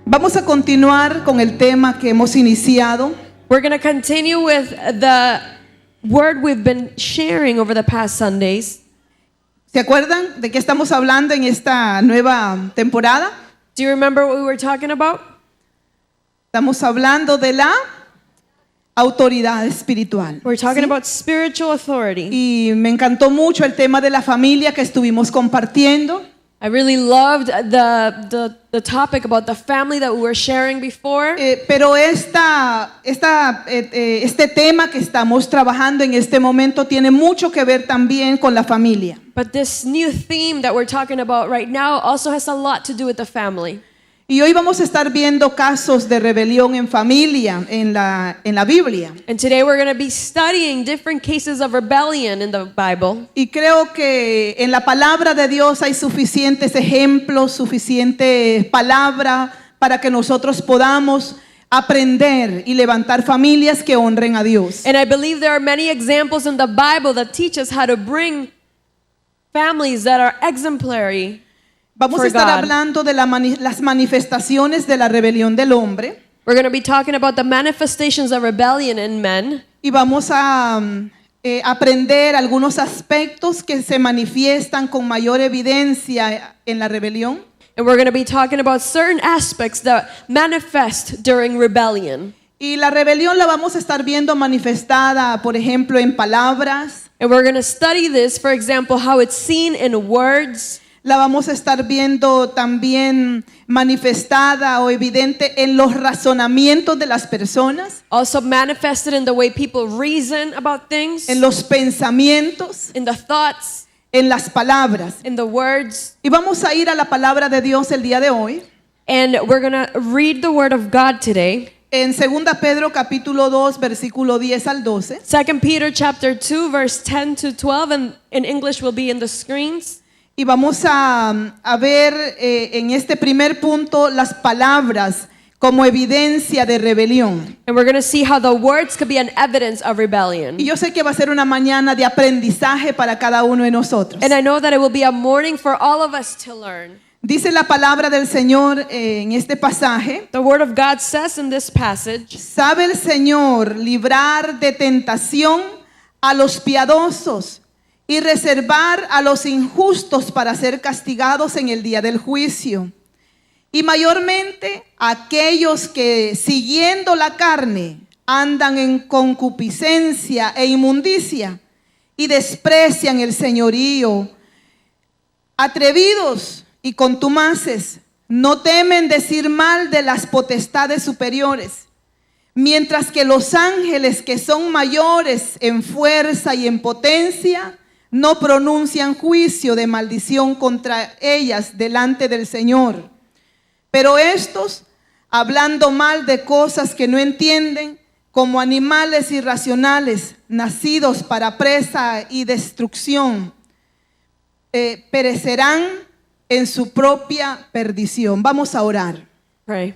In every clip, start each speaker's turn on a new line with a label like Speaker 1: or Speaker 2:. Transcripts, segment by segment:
Speaker 1: Vamos a continuar con el tema que hemos iniciado.
Speaker 2: We're going to continue with the word we've been sharing over the past Sundays.
Speaker 1: ¿Se acuerdan de qué estamos hablando en esta nueva temporada?
Speaker 2: Do you remember what we were talking about?
Speaker 1: Estamos hablando de la autoridad espiritual.
Speaker 2: We're talking
Speaker 1: ¿Sí?
Speaker 2: about spiritual authority.
Speaker 1: Y me encantó mucho el tema de la familia que estuvimos compartiendo.
Speaker 2: I really loved the topic about the family that we were sharing before.
Speaker 1: Pero este tema que estamos trabajando en este momento tiene mucho que ver también con la familia.
Speaker 2: But this new theme that we're talking about right now also has a lot to do with the family.
Speaker 1: Y hoy vamos a estar viendo casos de rebelión en familia en la Biblia.
Speaker 2: And today we're going to be studying different cases of rebellion in the Bible.
Speaker 1: Y creo que en la palabra de Dios hay suficientes ejemplos, suficiente palabra para que nosotros podamos aprender y levantar familias que honren a Dios.
Speaker 2: And I believe there are many examples in the Bible that teach us how to bring families that are exemplary.
Speaker 1: Vamos a
Speaker 2: For
Speaker 1: estar
Speaker 2: God.
Speaker 1: hablando de las manifestaciones de la rebelión del hombre
Speaker 2: We're going to be talking about the manifestations of rebellion in men.
Speaker 1: y vamos a aprender algunos aspectos que se manifiestan con mayor evidencia en la rebelión.
Speaker 2: And we're going to be talking about certain aspects that manifest during rebellion.
Speaker 1: Y la rebelión la vamos a estar viendo manifestada, por ejemplo, en palabras.
Speaker 2: And we're going to study this, for example, how it's seen in words.
Speaker 1: La vamos a estar viendo también manifestada o evidente en los razonamientos de las personas,
Speaker 2: Also manifested in the way people reason about things,
Speaker 1: en los pensamientos,
Speaker 2: in the thoughts,
Speaker 1: en las palabras.
Speaker 2: in the words.
Speaker 1: Y vamos a ir a la palabra de Dios el día de hoy,
Speaker 2: And we're going to read the word of God today.
Speaker 1: en 2 Pedro capítulo 2, versículo 10 al 12.
Speaker 2: 2 Peter chapter 2 verse 10 to 12, and in English will be in the screens.
Speaker 1: Y vamos a ver en este primer punto las palabras como evidencia de rebelión.
Speaker 2: And we're going to see how the words could be an evidence of rebellion.
Speaker 1: Y yo sé que va a ser una mañana de aprendizaje para cada uno de nosotros.
Speaker 2: And I know that it will be a morning for all of us to learn.
Speaker 1: Dice la palabra del Señor en este pasaje:
Speaker 2: The word of God says in this passage,
Speaker 1: sabe el Señor librar de tentación a los piadosos y reservar a los injustos para ser castigados en el día del juicio. Y mayormente aquellos que siguiendo la carne andan en concupiscencia e inmundicia y desprecian el señorío. Atrevidos y contumaces, no temen decir mal de las potestades superiores, mientras que los ángeles que son mayores en fuerza y en potencia no pronuncian juicio de maldición contra ellas delante del Señor. Pero estos, hablando mal de cosas que no entienden, como animales irracionales, nacidos para presa y destrucción, perecerán en su propia perdición. Vamos a orar.
Speaker 2: pray.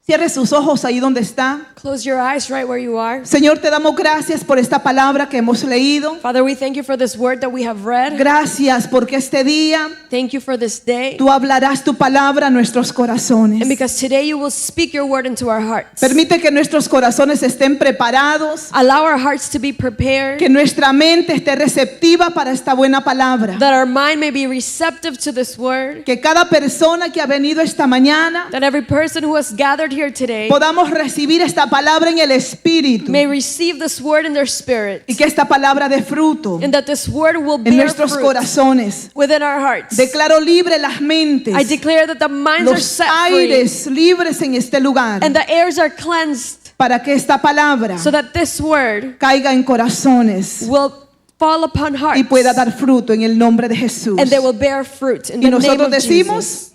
Speaker 1: Cierre sus ojos ahí donde está.
Speaker 2: Close your eyes right where you are.
Speaker 1: Señor, te damos gracias por esta palabra que hemos leído.
Speaker 2: Father, we thank you for this word that we have read.
Speaker 1: Gracias porque este día
Speaker 2: Thank you for this day.
Speaker 1: tú hablarás tu palabra a nuestros corazones.
Speaker 2: And because today you will speak your word into our hearts.
Speaker 1: Permite que nuestros corazones estén preparados,
Speaker 2: Allow our hearts to be prepared,
Speaker 1: que nuestra mente esté receptiva para esta buena palabra.
Speaker 2: that our mind may be receptive to this word,
Speaker 1: Que cada persona que ha venido esta mañana
Speaker 2: that every person who has gathered here today
Speaker 1: podamos recibir esta palabra en el Espíritu
Speaker 2: may receive this word in their spirit,
Speaker 1: y que esta palabra dé fruto
Speaker 2: and that this word will
Speaker 1: en
Speaker 2: bear
Speaker 1: nuestros
Speaker 2: fruit
Speaker 1: corazones.
Speaker 2: within our hearts.
Speaker 1: Declaro libre las mentes,
Speaker 2: I declare that the minds are
Speaker 1: los
Speaker 2: set free
Speaker 1: aires libres en este lugar,
Speaker 2: and the airs are cleansed,
Speaker 1: para que esta palabra
Speaker 2: so that this word
Speaker 1: caiga en corazones
Speaker 2: will fall upon hearts
Speaker 1: y pueda dar fruto en el nombre de Jesús.
Speaker 2: and they will bear fruit in
Speaker 1: Y
Speaker 2: the name
Speaker 1: nosotros
Speaker 2: of
Speaker 1: decimos,
Speaker 2: Jesus.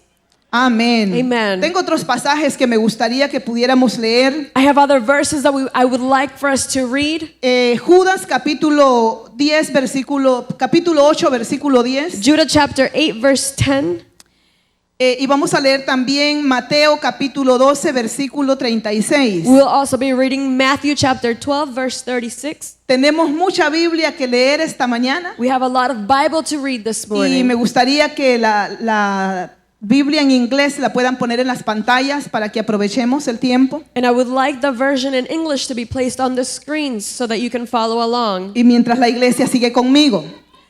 Speaker 1: amén.
Speaker 2: Amen.
Speaker 1: Tengo otros pasajes que me gustaría que pudiéramos leer.
Speaker 2: I have other verses that I would like for us to read.
Speaker 1: Judas capítulo 8 versículo 10.
Speaker 2: Judah chapter 8 verse 10.
Speaker 1: Y vamos a leer también Mateo capítulo 12 versículo 36.
Speaker 2: We'll also be reading Matthew chapter 12 verse 36.
Speaker 1: Tenemos mucha Biblia que leer esta mañana
Speaker 2: We have a lot of Bible to read this
Speaker 1: y me
Speaker 2: morning.
Speaker 1: gustaría que la Biblia en inglés la puedan poner en las pantallas para que aprovechemos el tiempo.
Speaker 2: And I would like the version in English to be placed on the screens so that you can follow along
Speaker 1: Y mientras la iglesia sigue conmigo.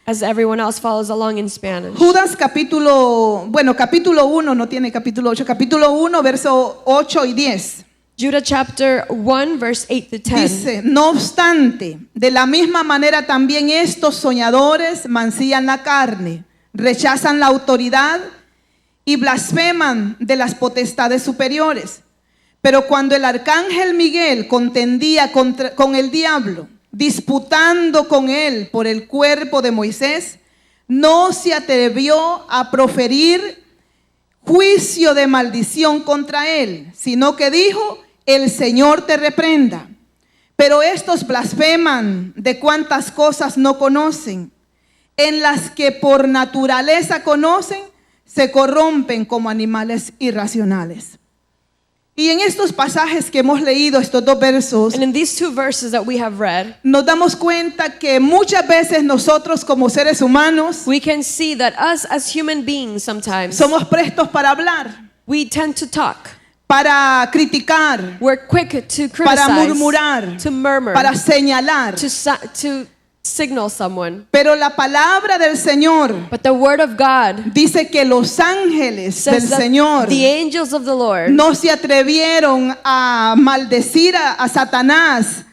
Speaker 2: as everyone else follows along in Spanish.
Speaker 1: Judas capítulo 1, no tiene capítulo 8, capítulo 1, verso 8 y 10.
Speaker 2: Judah chapter 1, verse 8 to 10.
Speaker 1: Dice, no obstante, de la misma manera también estos soñadores mancillan la carne, rechazan la autoridad y blasfeman de las potestades superiores. Pero cuando el arcángel Miguel contendía con el diablo, disputando con él por el cuerpo de Moisés, no se atrevió a proferir juicio de maldición contra él, sino que dijo, el Señor te reprenda. Pero estos blasfeman de cuantas cosas no conocen, en las que por naturaleza conocen, se corrompen como animales irracionales. Y en estos pasajes que hemos leído, estos dos versos,
Speaker 2: And in these two verses that we have read,
Speaker 1: nos damos cuenta que muchas veces nosotros como seres humanos
Speaker 2: we can see that us as human beings sometimes,
Speaker 1: somos prestos para hablar,
Speaker 2: we tend to talk.
Speaker 1: para criticar,
Speaker 2: We're quick to
Speaker 1: para
Speaker 2: criticize,
Speaker 1: murmurar,
Speaker 2: to murmur,
Speaker 1: para señalar.
Speaker 2: to signal someone.
Speaker 1: Pero la palabra del Señor
Speaker 2: But the word of God
Speaker 1: dice que los ángeles del
Speaker 2: says that
Speaker 1: Señor
Speaker 2: the angels of the Lord
Speaker 1: no se atrevieron a maldecir a Satanás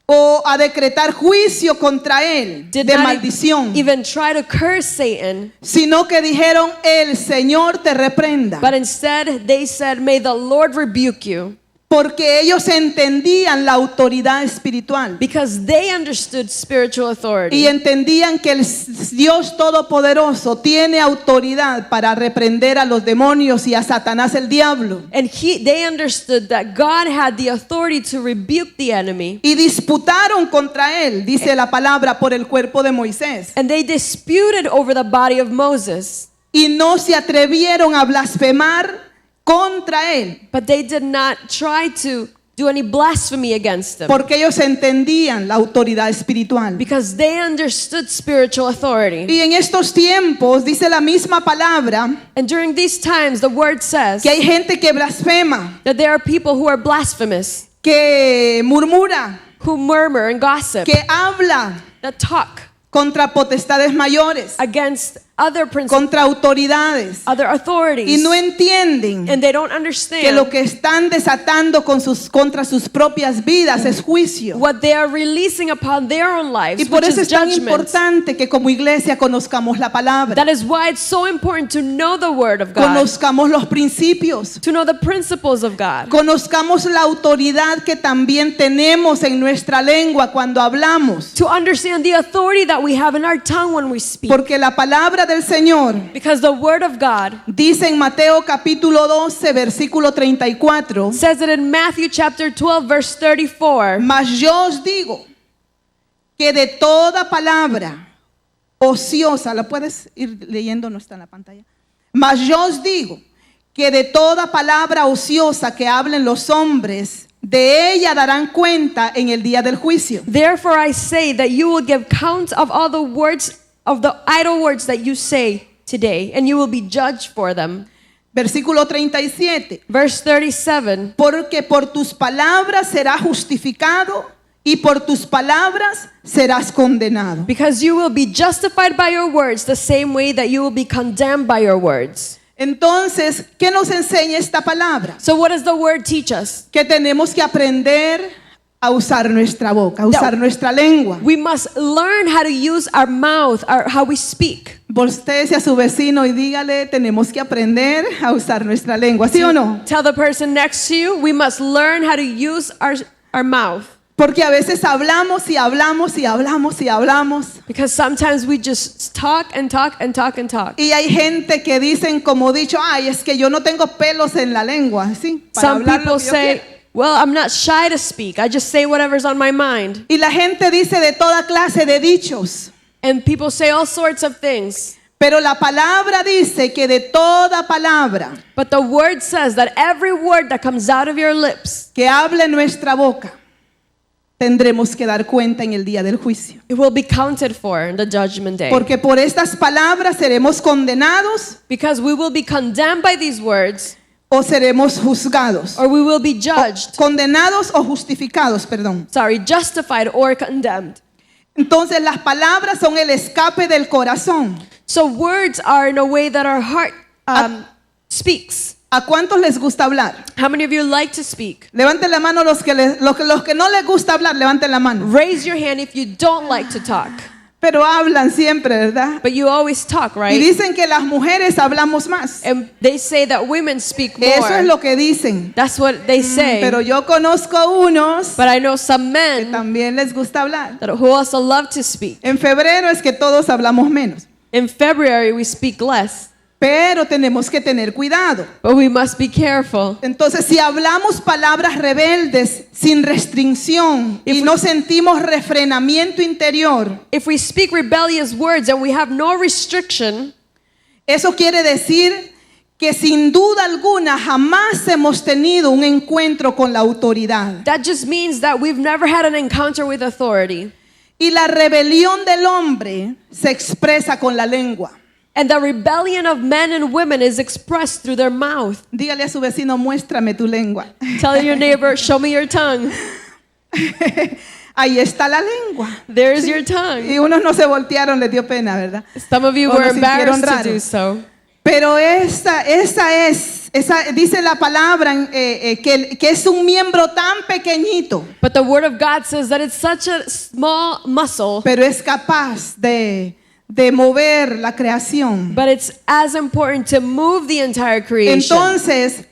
Speaker 1: o a decretar juicio contra él
Speaker 2: did
Speaker 1: de
Speaker 2: not
Speaker 1: maldición,
Speaker 2: even try to curse Satan,
Speaker 1: sino que dijeron, el Señor te reprenda.
Speaker 2: but instead they said, may the Lord rebuke you,
Speaker 1: Porque ellos entendían la autoridad espiritual
Speaker 2: because they understood spiritual
Speaker 1: y
Speaker 2: authority.
Speaker 1: entendían que el Dios Todopoderoso tiene autoridad para reprender a los demonios y a Satanás el diablo.
Speaker 2: And they understood that God had the authority to rebuke the enemy.
Speaker 1: Y disputaron contra él, dice la palabra, por el cuerpo de Moisés.
Speaker 2: And they disputed over the body of Moses.
Speaker 1: Y no se atrevieron a blasfemar contra él,
Speaker 2: But they did not try to do any blasphemy against him.
Speaker 1: porque ellos entendían la autoridad espiritual.
Speaker 2: Because they understood spiritual authority.
Speaker 1: Y en estos tiempos, dice la misma palabra,
Speaker 2: And during these times, the word says
Speaker 1: que hay gente que blasfema,
Speaker 2: that there are people who are blasphemous,
Speaker 1: que murmura,
Speaker 2: who murmur and gossip,
Speaker 1: que habla
Speaker 2: that talk
Speaker 1: contra potestades mayores,
Speaker 2: against other principles,
Speaker 1: contra autoridades,
Speaker 2: other
Speaker 1: y
Speaker 2: authorities.
Speaker 1: no entienden
Speaker 2: And they don't
Speaker 1: que
Speaker 2: understand
Speaker 1: lo que están desatando contra sus propias vidas es juicio.
Speaker 2: what they are releasing upon their own lives,
Speaker 1: Y por
Speaker 2: which
Speaker 1: eso
Speaker 2: is
Speaker 1: es tan
Speaker 2: judgment.
Speaker 1: importante que como iglesia conozcamos la palabra,
Speaker 2: That is why it's so important to know the word of God,
Speaker 1: conozcamos los principios,
Speaker 2: to know the principles of God,
Speaker 1: conozcamos la autoridad que también tenemos en nuestra lengua cuando hablamos,
Speaker 2: to understand the authority that we have in our tongue when we speak.
Speaker 1: porque la palabra del Señor
Speaker 2: Because the word of God
Speaker 1: dice en Mateo capítulo 12 versículo 34,
Speaker 2: says it in Matthew chapter 12 verse 34.
Speaker 1: mas yo os digo que de toda palabra ociosa, la puedes ir leyendo, no está en la pantalla, mas yo os digo que de toda palabra ociosa que hablen los hombres, de ella darán cuenta en el día del juicio.
Speaker 2: Therefore I say that you will give count of all the words, of the idle words that you say today, and you will be judged for them.
Speaker 1: Versículo 37,
Speaker 2: Verse 37.
Speaker 1: porque por tus palabras serás justificado y por tus palabras serás condenado.
Speaker 2: Because you will be justified by your words the same way that you will be condemned by your words.
Speaker 1: Entonces, ¿qué nos enseña esta palabra?
Speaker 2: So what does the word teach us?
Speaker 1: Que tenemos que aprender a usar nuestra boca, a usar nuestra lengua.
Speaker 2: We must learn how to use our mouth, how we speak.
Speaker 1: Voltéese a su vecino y dígale, tenemos que aprender a usar nuestra lengua, ¿sí o no?
Speaker 2: Tell the person next to you, we must learn how to use our mouth.
Speaker 1: Porque a veces hablamos y hablamos y hablamos y hablamos.
Speaker 2: Because sometimes we just talk and talk and talk and talk.
Speaker 1: Y hay gente que dicen como dicho, ay, es que yo no tengo pelos en la lengua, ¿sí? Para
Speaker 2: Some
Speaker 1: hablar lo
Speaker 2: people
Speaker 1: que yo
Speaker 2: say,
Speaker 1: quiero.
Speaker 2: well, I'm not shy to speak. I just say whatever's on my mind.
Speaker 1: Y la gente dice de toda clase de dichos.
Speaker 2: And people say all sorts of things.
Speaker 1: Pero la palabra dice que de toda palabra
Speaker 2: But the word says that every word that comes out of your lips,
Speaker 1: que hable nuestra boca, tendremos que dar cuenta en el día del juicio.
Speaker 2: It will be counted for in the judgment day.
Speaker 1: Porque por estas palabras seremos condenados
Speaker 2: Because we will be condemned by these words,
Speaker 1: o seremos juzgados.
Speaker 2: or we will be judged.
Speaker 1: Condenados o justificados, perdón.
Speaker 2: Justified or condemned.
Speaker 1: Entonces las palabras son el escape del corazón.
Speaker 2: So words are in a way that our heart speaks.
Speaker 1: ¿A cuántos les gusta hablar?
Speaker 2: How many of you like to speak?
Speaker 1: Levanten la mano los que no les gusta hablar, levanten la mano.
Speaker 2: Raise your hand if you don't like to talk.
Speaker 1: Pero hablan siempre, ¿verdad?
Speaker 2: But you always talk,
Speaker 1: Y
Speaker 2: right?
Speaker 1: dicen que las mujeres hablamos más.
Speaker 2: And they say that women speak
Speaker 1: Eso es
Speaker 2: more.
Speaker 1: lo que dicen.
Speaker 2: That's what they say.
Speaker 1: Pero yo conozco unos
Speaker 2: But I know some
Speaker 1: que
Speaker 2: men
Speaker 1: también les gusta hablar.
Speaker 2: who also love to speak.
Speaker 1: En febrero es que todos hablamos menos.
Speaker 2: In February, we speak less.
Speaker 1: Pero tenemos que tener cuidado.
Speaker 2: But we must be careful.
Speaker 1: Entonces, si hablamos palabras rebeldes sin restricción y no sentimos refrenamiento interior,
Speaker 2: If we speak rebellious words and we have no restriction,
Speaker 1: eso quiere decir que sin duda alguna jamás hemos tenido un encuentro con la autoridad.
Speaker 2: that just means that we've never had an encounter with authority.
Speaker 1: Y la rebelión del hombre se expresa con la lengua.
Speaker 2: And the rebellion of men and women is expressed through their mouth.
Speaker 1: Dígale a su vecino, muéstrame tu lengua.
Speaker 2: Tell your neighbor, show me your tongue.
Speaker 1: Ahí está la lengua.
Speaker 2: There's your tongue.
Speaker 1: Y unos no se voltearon, les dio pena, ¿verdad?
Speaker 2: Some of you
Speaker 1: O
Speaker 2: were
Speaker 1: lo sintieron
Speaker 2: embarrassed to
Speaker 1: raro.
Speaker 2: do so.
Speaker 1: Pero esa dice la palabra que es un miembro tan pequeñito,
Speaker 2: But the word of God says that it's such a small muscle,
Speaker 1: pero es capaz de mover la creación.
Speaker 2: but it's as important to move the entire creation.
Speaker 1: Entonces,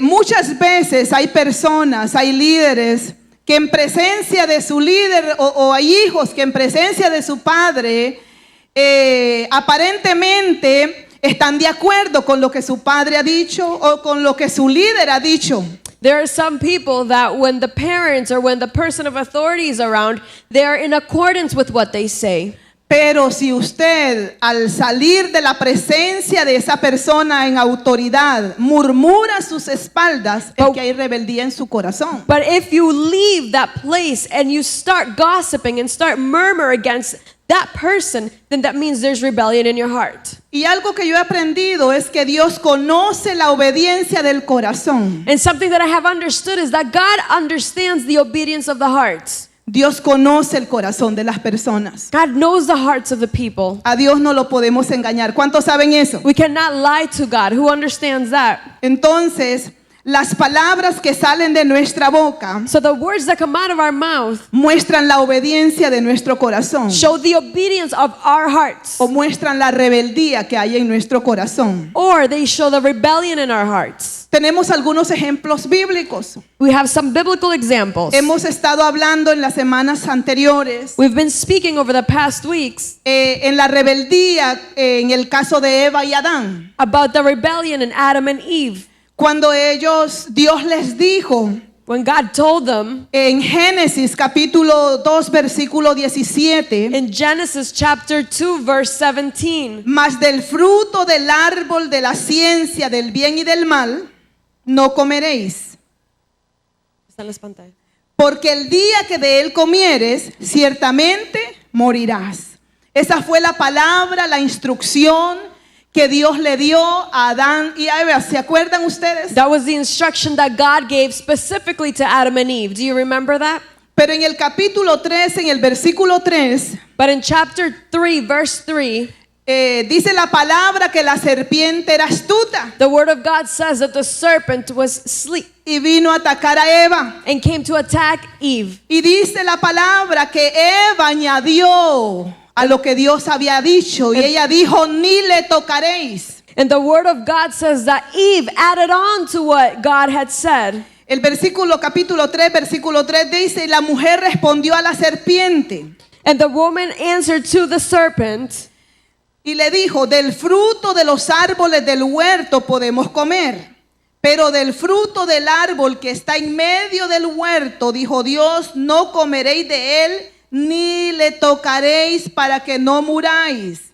Speaker 1: muchas veces hay personas, hay líderes que en presencia de su líder o hay hijos que en presencia de su padre aparentemente están de acuerdo con lo que su padre ha dicho o con lo que su líder ha dicho.
Speaker 2: There are some people that when the parents or when the person of authority is around, they are in accordance with what they say.
Speaker 1: Pero si usted al salir de la presencia de esa persona en autoridad murmura a sus espaldas, es que hay rebeldía en su corazón.
Speaker 2: But if you leave that place and you start gossiping and start murmur against that person, then that means there's rebellion in your heart.
Speaker 1: Y algo que yo he aprendido es que Dios conoce la obediencia del corazón.
Speaker 2: And something that I have understood is that God understands the obedience of the heart.
Speaker 1: Dios conoce el corazón de las personas.
Speaker 2: God knows the hearts of the people.
Speaker 1: A Dios no lo podemos engañar. ¿Cuántos saben eso?
Speaker 2: We cannot lie to God. Who understands that?
Speaker 1: Entonces, las palabras que salen de nuestra boca
Speaker 2: So the words that come out of our mouth
Speaker 1: muestran la obediencia de nuestro corazón
Speaker 2: show the obedience of our hearts,
Speaker 1: o muestran la rebeldía que hay en nuestro corazón.
Speaker 2: or they show the rebellion in our hearts.
Speaker 1: Tenemos algunos ejemplos bíblicos.
Speaker 2: We have some biblical examples.
Speaker 1: Hemos estado hablando en las semanas anteriores
Speaker 2: We've been speaking over the past weeks
Speaker 1: en la rebeldía en el caso de Eva y Adán.
Speaker 2: about the rebellion in Adam and Eve.
Speaker 1: Cuando Dios les dijo
Speaker 2: When God told them
Speaker 1: en Génesis capítulo 2 versículo 17,
Speaker 2: in Genesis chapter 2 verse 17,
Speaker 1: mas del fruto del árbol de la ciencia del bien y del mal no comeréis, porque el día que de él comieres ciertamente morirás. Esa fue la palabra, la instrucción que Dios le dio a Adán y a Eva. ¿Se acuerdan ustedes?
Speaker 2: that was the instruction that God gave specifically to Adam and Eve. Do you remember that?
Speaker 1: Pero en el capítulo 3, en el versículo 3,
Speaker 2: But in chapter 3 verse 3,
Speaker 1: dice la palabra que la serpiente era astuta
Speaker 2: the word of God says that the serpent was asleep
Speaker 1: y vino a atacar a Eva.
Speaker 2: and came to attack Eve.
Speaker 1: Y dice la palabra que Eva añadió a lo que Dios había dicho y ella dijo, ni le tocaréis.
Speaker 2: And the word of God says that Eve added on to what God had said.
Speaker 1: El capítulo 3, versículo 3 dice, y la mujer respondió a la serpiente
Speaker 2: And the woman answered to the serpent
Speaker 1: y le dijo, del fruto de los árboles del huerto podemos comer, pero del fruto del árbol que está en medio del huerto, dijo Dios, no comeréis de él, ni le tocaréis para que no muráis.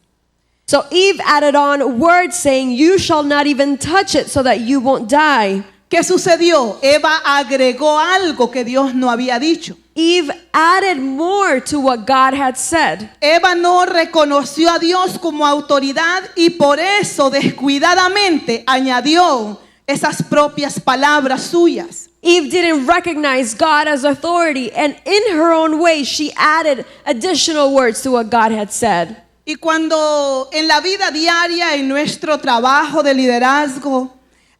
Speaker 2: So Eve added on words saying, you shall not even touch it so that you won't die.
Speaker 1: ¿Qué sucedió? Eva agregó algo que Dios no había dicho.
Speaker 2: Eve added more to what God had said.
Speaker 1: Eva no reconoció a Dios como autoridad y por eso descuidadamente añadió esas propias palabras suyas.
Speaker 2: Eve didn't recognize God as authority, and in her own way, she added additional words to what God had said.
Speaker 1: Y cuando en la vida diaria, en nuestro trabajo de liderazgo,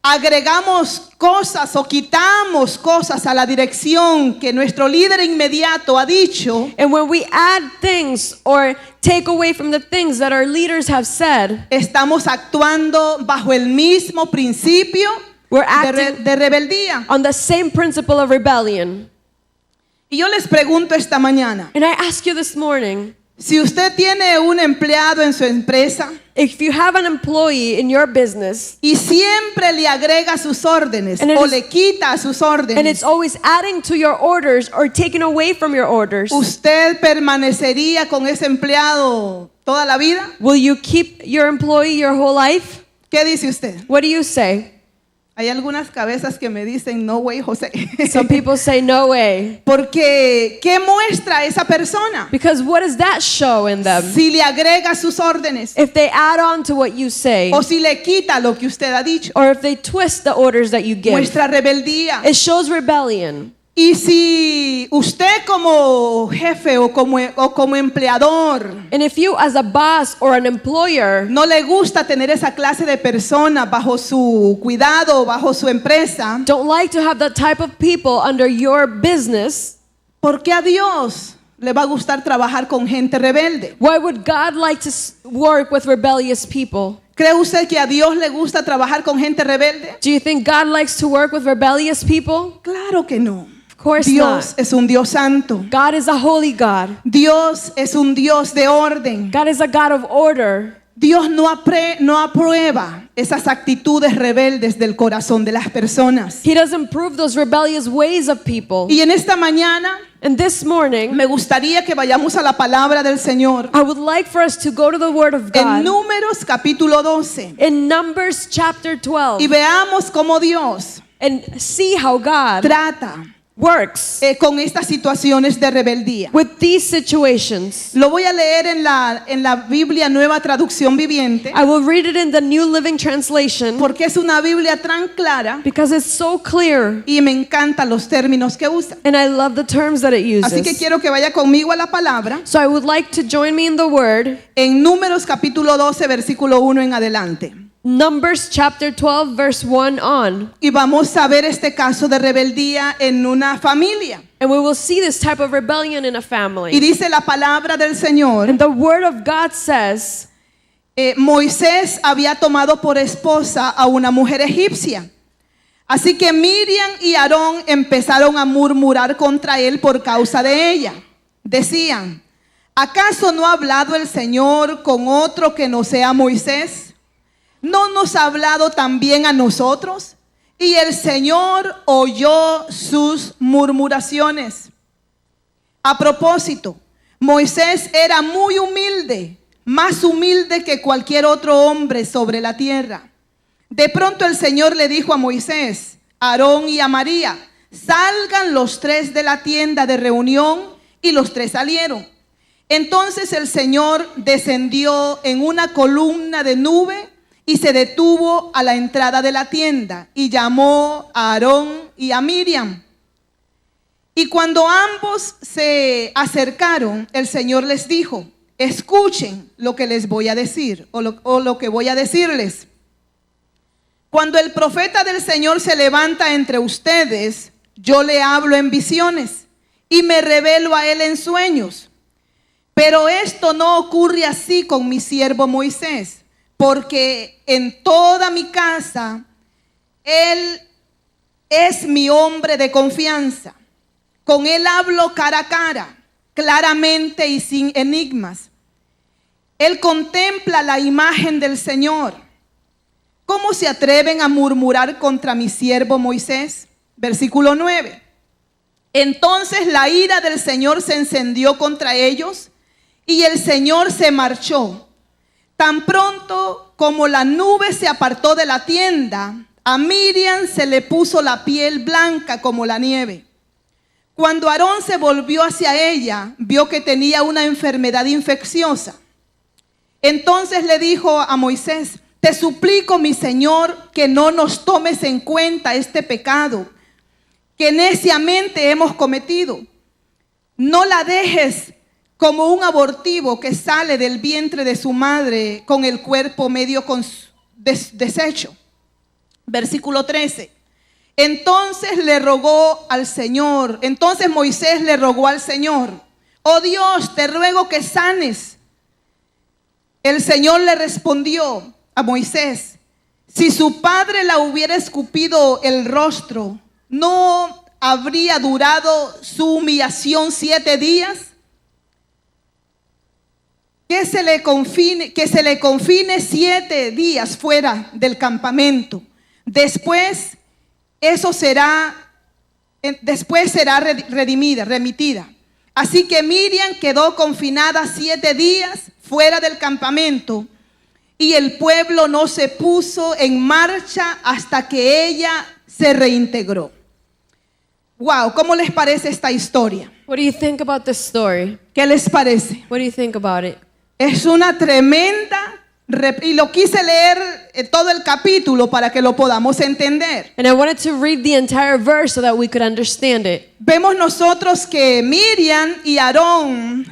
Speaker 1: agregamos cosas o quitamos cosas a la dirección que nuestro líder inmediato ha dicho,
Speaker 2: And when we add things or take away from the things that our leaders have said,
Speaker 1: estamos actuando bajo el mismo principio
Speaker 2: we're acting
Speaker 1: de rebeldía.
Speaker 2: on the same principle of rebellion.
Speaker 1: Y yo les pregunto esta mañana,
Speaker 2: And I ask you this morning,
Speaker 1: si usted tiene un empleado en su empresa
Speaker 2: if you have an employee in your business
Speaker 1: y siempre le agrega sus órdenes
Speaker 2: And it
Speaker 1: o
Speaker 2: is-
Speaker 1: le quita sus
Speaker 2: and it's
Speaker 1: órdenes,
Speaker 2: always adding to your orders or taking away from your orders,
Speaker 1: ¿usted permanecería con ese empleado toda la vida?
Speaker 2: will you keep your employee your whole life?
Speaker 1: ¿Qué dice usted?
Speaker 2: What do you say?
Speaker 1: Hay algunas cabezas que me dicen, no way, José.
Speaker 2: Some people say no way.
Speaker 1: Porque, ¿qué muestra esa persona?
Speaker 2: Because what does that show in them?
Speaker 1: Si le agrega sus órdenes
Speaker 2: If they add on to what you say,
Speaker 1: o si le quita lo que usted ha dicho.
Speaker 2: or if they twist the orders that you give,
Speaker 1: Muestra rebeldía.
Speaker 2: it shows rebellion.
Speaker 1: Y si usted como jefe o como empleador
Speaker 2: And if you as a boss or an employer
Speaker 1: no le gusta tener esa clase de personas bajo su cuidado, bajo su empresa,
Speaker 2: don't like to have that type of people under your business,
Speaker 1: ¿por qué a Dios le va a gustar trabajar con gente rebelde?
Speaker 2: why would God like to work with rebellious people?
Speaker 1: ¿Cree usted que a Dios le gusta trabajar con gente rebelde?
Speaker 2: Do you think God likes to work with rebellious people?
Speaker 1: Claro que no.
Speaker 2: Of course
Speaker 1: Dios
Speaker 2: not.
Speaker 1: es un Dios santo.
Speaker 2: God is a holy God.
Speaker 1: Dios es un Dios de orden.
Speaker 2: God is a God of order.
Speaker 1: Dios no aprueba esas actitudes rebeldes del corazón de las personas.
Speaker 2: He doesn't approve those rebellious ways of people.
Speaker 1: Y en esta mañana
Speaker 2: And this morning,
Speaker 1: me gustaría que vayamos a la palabra del Señor.
Speaker 2: I would like for us to go to the Word of
Speaker 1: En
Speaker 2: God
Speaker 1: Números capítulo 12.
Speaker 2: in Numbers chapter 12
Speaker 1: Y veamos cómo Dios
Speaker 2: and see how God
Speaker 1: trata
Speaker 2: works
Speaker 1: con estas situaciones de rebeldía.
Speaker 2: with these situations.
Speaker 1: Lo voy a leer en la Biblia Nueva Traducción Viviente,
Speaker 2: I will read it in the New Living Translation
Speaker 1: porque es una Biblia tan clara
Speaker 2: because it's so clear
Speaker 1: y me encantan los términos que usa.
Speaker 2: and I love the terms that it
Speaker 1: Así que
Speaker 2: uses.
Speaker 1: quiero que vaya conmigo a la palabra
Speaker 2: So I would like to join me in the Word,
Speaker 1: en Números capítulo 12, versículo 1 en adelante.
Speaker 2: Numbers chapter 12 verse 1 on.
Speaker 1: Y vamos a ver este caso de rebeldía en una familia.
Speaker 2: And we will see this type of rebellion in a
Speaker 1: Y
Speaker 2: family.
Speaker 1: dice la palabra del Señor,
Speaker 2: And the Word of God says,
Speaker 1: Moisés había tomado por esposa a una mujer egipcia. Así que Miriam y Aarón empezaron a murmurar contra él por causa de ella. Decían, ¿acaso no ha hablado el Señor con otro que no sea Moisés? ¿No nos ha hablado también a nosotros? Y el Señor oyó sus murmuraciones. A propósito, Moisés era muy humilde, más humilde que cualquier otro hombre sobre la tierra. De pronto el Señor le dijo a Moisés, a Aarón y a María, salgan los tres de la tienda de reunión, y los tres salieron. Entonces el Señor descendió en una columna de nube y se detuvo a la entrada de la tienda y llamó a Aarón y a Miriam. Y cuando ambos se acercaron, el Señor les dijo, escuchen lo que les voy a decir o lo que voy a decirles. Cuando el profeta del Señor se levanta entre ustedes, yo le hablo en visiones y me revelo a él en sueños. Pero esto no ocurre así con mi siervo Moisés, porque en toda mi casa él es mi hombre de confianza. Con él hablo cara a cara, claramente y sin enigmas. Él contempla la imagen del Señor. ¿Cómo se atreven a murmurar contra mi siervo Moisés? Versículo 9. Entonces la ira del Señor se encendió contra ellos y el Señor se marchó. Tan pronto como la nube se apartó de la tienda, a Miriam se le puso la piel blanca como la nieve. Cuando Aarón se volvió hacia ella, vio que tenía una enfermedad infecciosa. Entonces le dijo a Moisés: te suplico, mi Señor, que no nos tomes en cuenta este pecado que neciamente hemos cometido. No la dejes como un abortivo que sale del vientre de su madre con el cuerpo medio deshecho. Versículo 13. Entonces Moisés le rogó al Señor: oh Dios, te ruego que sanes. El Señor le respondió a Moisés: si su padre la hubiera escupido el rostro, ¿no habría durado su humillación 7 días? Que se le confine 7 días fuera del campamento. Después será remitida. Así que Miriam quedó confinada 7 días fuera del campamento, y el pueblo no se puso en marcha hasta que ella se reintegró. Wow, ¿cómo les parece esta historia?
Speaker 2: What do you think about this story?
Speaker 1: ¿Qué les parece?
Speaker 2: What do you think about it?
Speaker 1: Es una tremenda, y lo quise leer todo el capítulo para que lo podamos entender.
Speaker 2: And I wanted to read the entire verse so that we could understand it.
Speaker 1: Vemos nosotros que Miriam y Aarón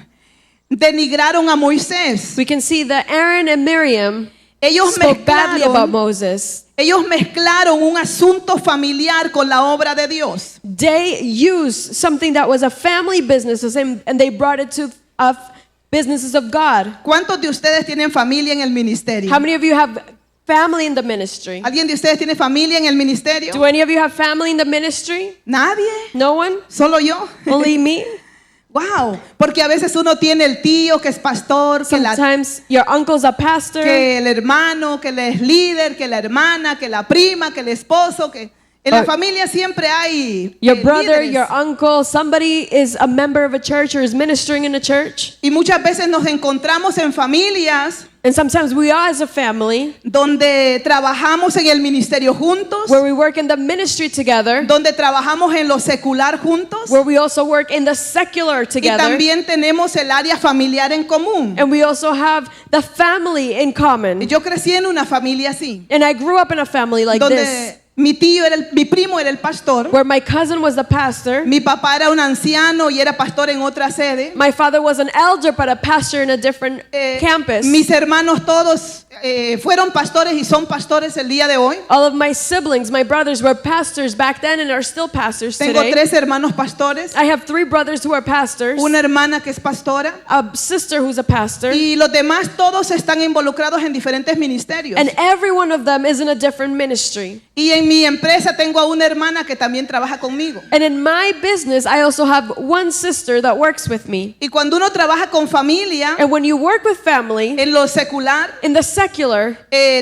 Speaker 1: denigraron a Moisés.
Speaker 2: We can see that Aaron and Miriam
Speaker 1: Ellos
Speaker 2: spoke badly about
Speaker 1: mezclaron,
Speaker 2: Moses.
Speaker 1: ellos mezclaron un asunto familiar con la obra de Dios.
Speaker 2: They used something that was a family business and they brought it to businesses of God.
Speaker 1: ¿Cuántos de ustedes tienen familia en el ministerio?
Speaker 2: How many of you have family in the ministry?
Speaker 1: ¿Alguien de ustedes tiene familia en el ministerio?
Speaker 2: Do any of you have family in the ministry?
Speaker 1: Nadie,
Speaker 2: No one?
Speaker 1: solo yo.
Speaker 2: Only me?
Speaker 1: Wow, porque a veces uno tiene el tío que es pastor,
Speaker 2: Sometimes your uncle's a pastor.
Speaker 1: que el hermano, que él es líder, que la hermana, que la prima, que el esposo, que en la familia siempre hay
Speaker 2: Your brother,
Speaker 1: líderes.
Speaker 2: your uncle, somebody is a member of a church or is ministering in a church.
Speaker 1: Y muchas veces nos encontramos en familias
Speaker 2: And sometimes we are as a family
Speaker 1: donde trabajamos en el ministerio juntos,
Speaker 2: where we work in the ministry together,
Speaker 1: donde trabajamos en lo secular juntos,
Speaker 2: where we also work in the secular
Speaker 1: y
Speaker 2: together,
Speaker 1: también tenemos el área familiar en común.
Speaker 2: and we also have the family in common.
Speaker 1: Yo crecí en una familia así,
Speaker 2: And I grew up in a family like
Speaker 1: donde
Speaker 2: this,
Speaker 1: mi primo era el pastor,
Speaker 2: where my cousin was the pastor,
Speaker 1: mi papá era un anciano y era pastor en otra sede.
Speaker 2: my father was an elder but a pastor in a different campus.
Speaker 1: Mis hermanos todos fueron pastores y son pastores el día de hoy.
Speaker 2: All of my siblings, my brothers, were pastors back then and are still pastors
Speaker 1: Tengo
Speaker 2: today.
Speaker 1: 3 hermanos pastores,
Speaker 2: I have 3 brothers who are pastors,
Speaker 1: una hermana que es pastora,
Speaker 2: a sister who's a pastor,
Speaker 1: y los demás todos están involucrados en diferentes ministerios.
Speaker 2: and every one of them is in a different ministry.
Speaker 1: Y en mi empresa tengo a una hermana que también trabaja conmigo.
Speaker 2: And in my business, I also have one sister that works with me.
Speaker 1: Y cuando uno trabaja con familia,
Speaker 2: And when you work with family,
Speaker 1: en lo secular,
Speaker 2: in the secular,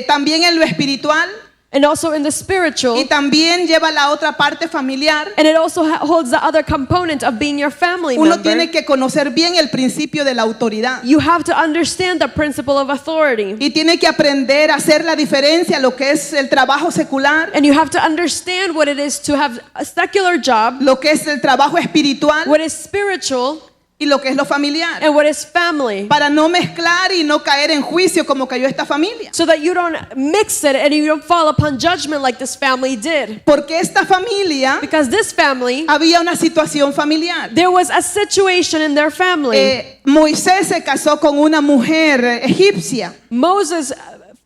Speaker 1: también en lo espiritual,
Speaker 2: and also in the spiritual,
Speaker 1: y también lleva la otra parte familiar,
Speaker 2: and it also holds the other component of being your family
Speaker 1: uno
Speaker 2: member,
Speaker 1: tiene que conocer bien el principio de la autoridad.
Speaker 2: you have to understand the principle of authority.
Speaker 1: Y tiene que aprender a hacer la diferencia lo que es el trabajo secular,
Speaker 2: And you have to understand what it is to have a secular job,
Speaker 1: lo que es el trabajo espiritual
Speaker 2: what is spiritual,
Speaker 1: y lo que es lo familiar,
Speaker 2: and what is family,
Speaker 1: para no mezclar y no caer en juicio como cayó esta familia.
Speaker 2: so that you don't mix it and you don't fall upon judgment like this family did.
Speaker 1: Porque esta familia,
Speaker 2: Because this family,
Speaker 1: había una situación familiar.
Speaker 2: there was a situation in their family.
Speaker 1: Moisés se casó con una mujer egipcia.
Speaker 2: Moses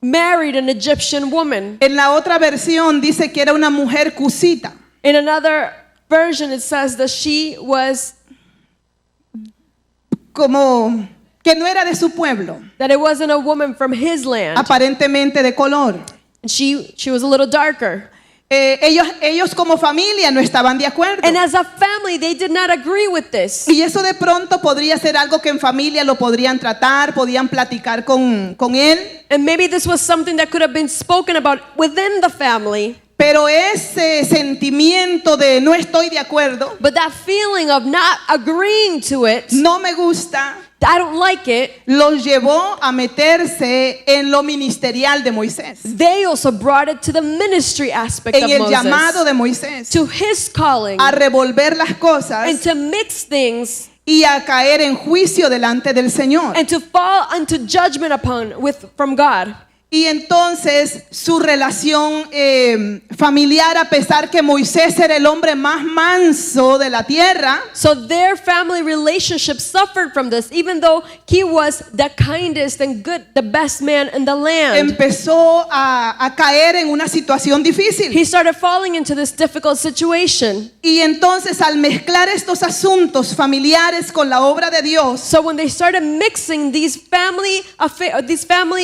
Speaker 2: married an Egyptian woman.
Speaker 1: En la otra versión dice que era una mujer cusita.
Speaker 2: In another version, it says that she was,
Speaker 1: Como que no era de su pueblo,
Speaker 2: that it wasn't a woman from his land.
Speaker 1: aparentemente de color.
Speaker 2: And she was a little darker.
Speaker 1: Ellos como familia no estaban de acuerdo.
Speaker 2: And as a family, they did not agree with this.
Speaker 1: Y eso de pronto podría ser algo que en familia lo podrían tratar, podían platicar con él.
Speaker 2: And maybe this was something that could have been spoken about within the family.
Speaker 1: Pero ese sentimiento de no estoy de acuerdo,
Speaker 2: But that feeling of not agreeing to it
Speaker 1: no me gusta,
Speaker 2: I don't like it,
Speaker 1: los llevó a meterse en lo ministerial de Moisés,
Speaker 2: they also brought it to the ministry aspect
Speaker 1: en
Speaker 2: of
Speaker 1: el llamado
Speaker 2: Moses,
Speaker 1: de Moisés,
Speaker 2: to his calling,
Speaker 1: a revolver las
Speaker 2: and
Speaker 1: cosas
Speaker 2: to mix things
Speaker 1: y a caer en juicio delante del Señor.
Speaker 2: and to fall unto judgment from God.
Speaker 1: Y entonces su relación familiar, a pesar que Moisés era el hombre más manso de la tierra,
Speaker 2: So their family relationship suffered from this, even though he was the kindest and good, the best man in the land.
Speaker 1: empezó a caer en una situación difícil.
Speaker 2: He started falling into this difficult situation.
Speaker 1: Y entonces, al mezclar estos asuntos familiares con la obra de Dios,
Speaker 2: So when they started mixing these family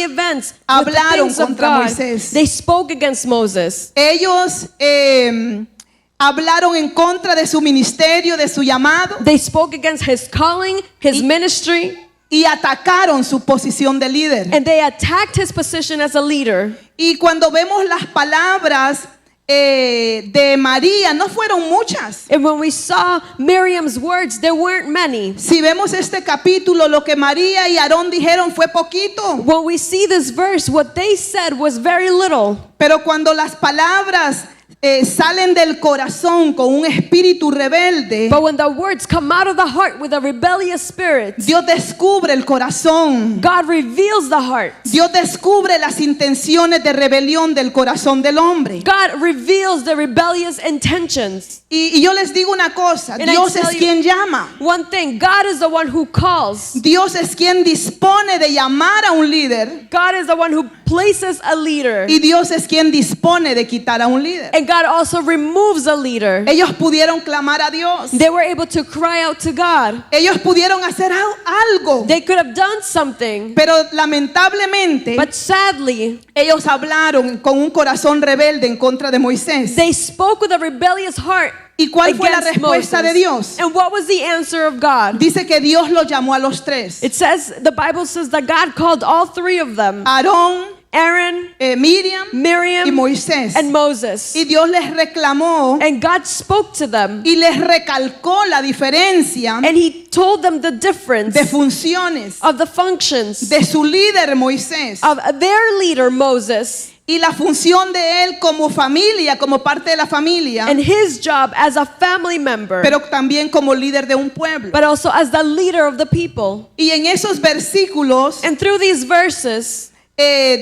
Speaker 2: events with the
Speaker 1: hablaron
Speaker 2: things of
Speaker 1: contra
Speaker 2: God,
Speaker 1: Moisés.
Speaker 2: they spoke against Moses.
Speaker 1: ellos hablaron en contra de su ministerio, de su llamado,
Speaker 2: They spoke against his calling, his ministry,
Speaker 1: y atacaron su posición de líder.
Speaker 2: and they attacked his position as a leader.
Speaker 1: Y cuando vemos las palabras de María, no fueron muchas.
Speaker 2: And when we saw Miriam's words, there weren't many.
Speaker 1: Si vemos este capítulo, lo que María y Aarón dijeron fue poquito.
Speaker 2: When we see this verse, what they said was very little.
Speaker 1: Pero cuando las palabras salen del corazón con un espíritu rebelde,
Speaker 2: But when the words come out of the heart with a rebellious spirit,
Speaker 1: Dios descubre el corazón.
Speaker 2: God reveals the heart.
Speaker 1: Dios descubre las intenciones de rebelión del corazón del hombre.
Speaker 2: God reveals the rebellious intentions.
Speaker 1: Y yo les digo una cosa,
Speaker 2: And I
Speaker 1: Dios
Speaker 2: tell
Speaker 1: es
Speaker 2: you-
Speaker 1: quien llama.
Speaker 2: One thing, God is the one who calls.
Speaker 1: Dios es quien dispone de llamar a un líder.
Speaker 2: God is the one who places a leader.
Speaker 1: Y Dios es quien dispone de quitar a un líder.
Speaker 2: And God also removes a leader.
Speaker 1: Ellos pudieron clamar a Dios.
Speaker 2: They were able to cry out to God.
Speaker 1: Ellos pudieron hacer algo.
Speaker 2: They could have done something.
Speaker 1: Pero lamentablemente,
Speaker 2: But sadly,
Speaker 1: ellos hablaron con un corazón rebelde en contra de Moisés.
Speaker 2: they spoke with a rebellious heart.
Speaker 1: ¿Y cuál fue la
Speaker 2: against
Speaker 1: respuesta
Speaker 2: Moses.
Speaker 1: de Dios?
Speaker 2: And what was the answer of God?
Speaker 1: Dice que Dios los llamó a los tres.
Speaker 2: It says, the Bible says that God called all three of them,
Speaker 1: Aarón,
Speaker 2: Aaron,
Speaker 1: Miriam y
Speaker 2: Miriam,
Speaker 1: Moisés.
Speaker 2: and Moses.
Speaker 1: Y Dios les reclamó
Speaker 2: And God spoke to them,
Speaker 1: y les recalcó la diferencia
Speaker 2: and He told them the difference
Speaker 1: de funciones
Speaker 2: of the functions
Speaker 1: de su líder Moisés
Speaker 2: of their leader, Moses,
Speaker 1: y la función de él como familia, como parte de la familia,
Speaker 2: and his job as a family member,
Speaker 1: pero también como líder de un pueblo.
Speaker 2: but also as the leader of the people.
Speaker 1: Y en esos versículos
Speaker 2: And through these verses,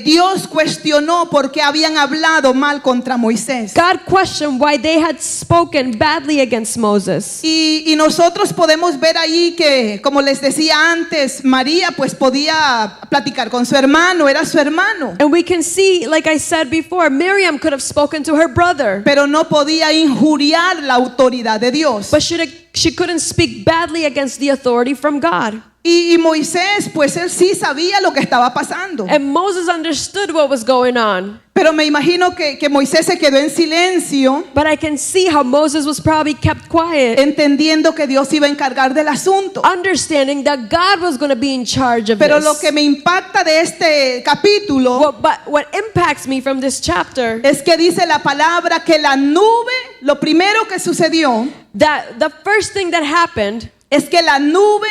Speaker 1: Dios cuestionó por qué habían hablado mal contra Moisés.
Speaker 2: God questioned why they had spoken badly against Moses.
Speaker 1: Y nosotros podemos ver ahí que, como les decía antes, María pues podía platicar con su hermano, era su hermano,
Speaker 2: And we can see, like I said before, Miriam could have spoken to her brother,
Speaker 1: pero no podía injuriar la autoridad de Dios.
Speaker 2: but she couldn't speak badly against the authority from God.
Speaker 1: Y Moisés, pues él sí sabía lo que estaba pasando.
Speaker 2: And Moses understood what was going on.
Speaker 1: Pero me imagino que Moisés se quedó en silencio,
Speaker 2: But I can see how Moses was probably kept quiet,
Speaker 1: entendiendo que Dios iba a encargar del asunto.
Speaker 2: understanding that God was going to be in charge of
Speaker 1: Pero lo
Speaker 2: this.
Speaker 1: que me impacta de este capítulo
Speaker 2: What impacts me from this chapter,
Speaker 1: es que dice la palabra que la nube, lo primero que sucedió
Speaker 2: that the first thing that happened
Speaker 1: es que la nube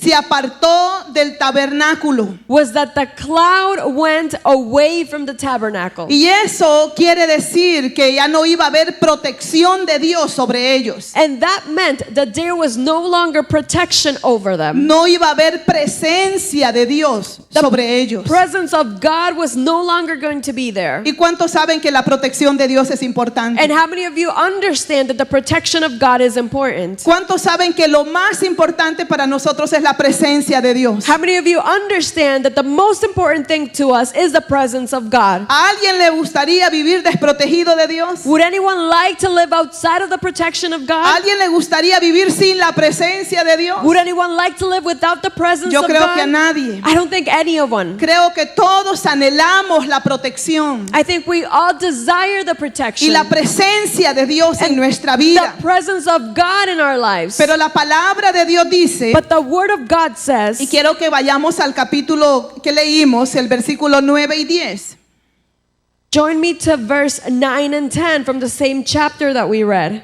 Speaker 1: se apartó del tabernáculo.
Speaker 2: was that the cloud went away from the tabernacle.
Speaker 1: Y eso quiere decir que ya no iba a haber protección de Dios sobre ellos.
Speaker 2: And that meant that there was no longer protection over them.
Speaker 1: No iba a haber presencia de Dios sobre ellos.
Speaker 2: Presence of God was no longer going to be there.
Speaker 1: ¿Y cuántos saben que la protección de Dios es importante?
Speaker 2: And how many of you understand that the protection of God is important?
Speaker 1: ¿Cuántos saben que lo más importante para nosotros es la presencia de Dios?
Speaker 2: How many of you understand that the most important thing to us is the presence of God?
Speaker 1: ¿A alguien le gustaría vivir desprotegido de Dios?
Speaker 2: Would anyone like to live outside of the protection of
Speaker 1: ¿A
Speaker 2: God?
Speaker 1: alguien le gustaría vivir sin la presencia de Dios?
Speaker 2: Would anyone like to live without the presence
Speaker 1: Yo
Speaker 2: of
Speaker 1: creo que a
Speaker 2: God?
Speaker 1: nadie.
Speaker 2: I don't think anyone.
Speaker 1: Creo que todos anhelamos la protección
Speaker 2: I think we all desire the
Speaker 1: y
Speaker 2: protection,
Speaker 1: la presencia de Dios en nuestra vida.
Speaker 2: the presence of God in our lives.
Speaker 1: Pero la palabra de Dios dice,
Speaker 2: But the word of God says,
Speaker 1: y quiero que vayamos al capítulo que leímos, el versículo 9 y 10.
Speaker 2: join me to verse 9 and 10 from the same chapter that we read.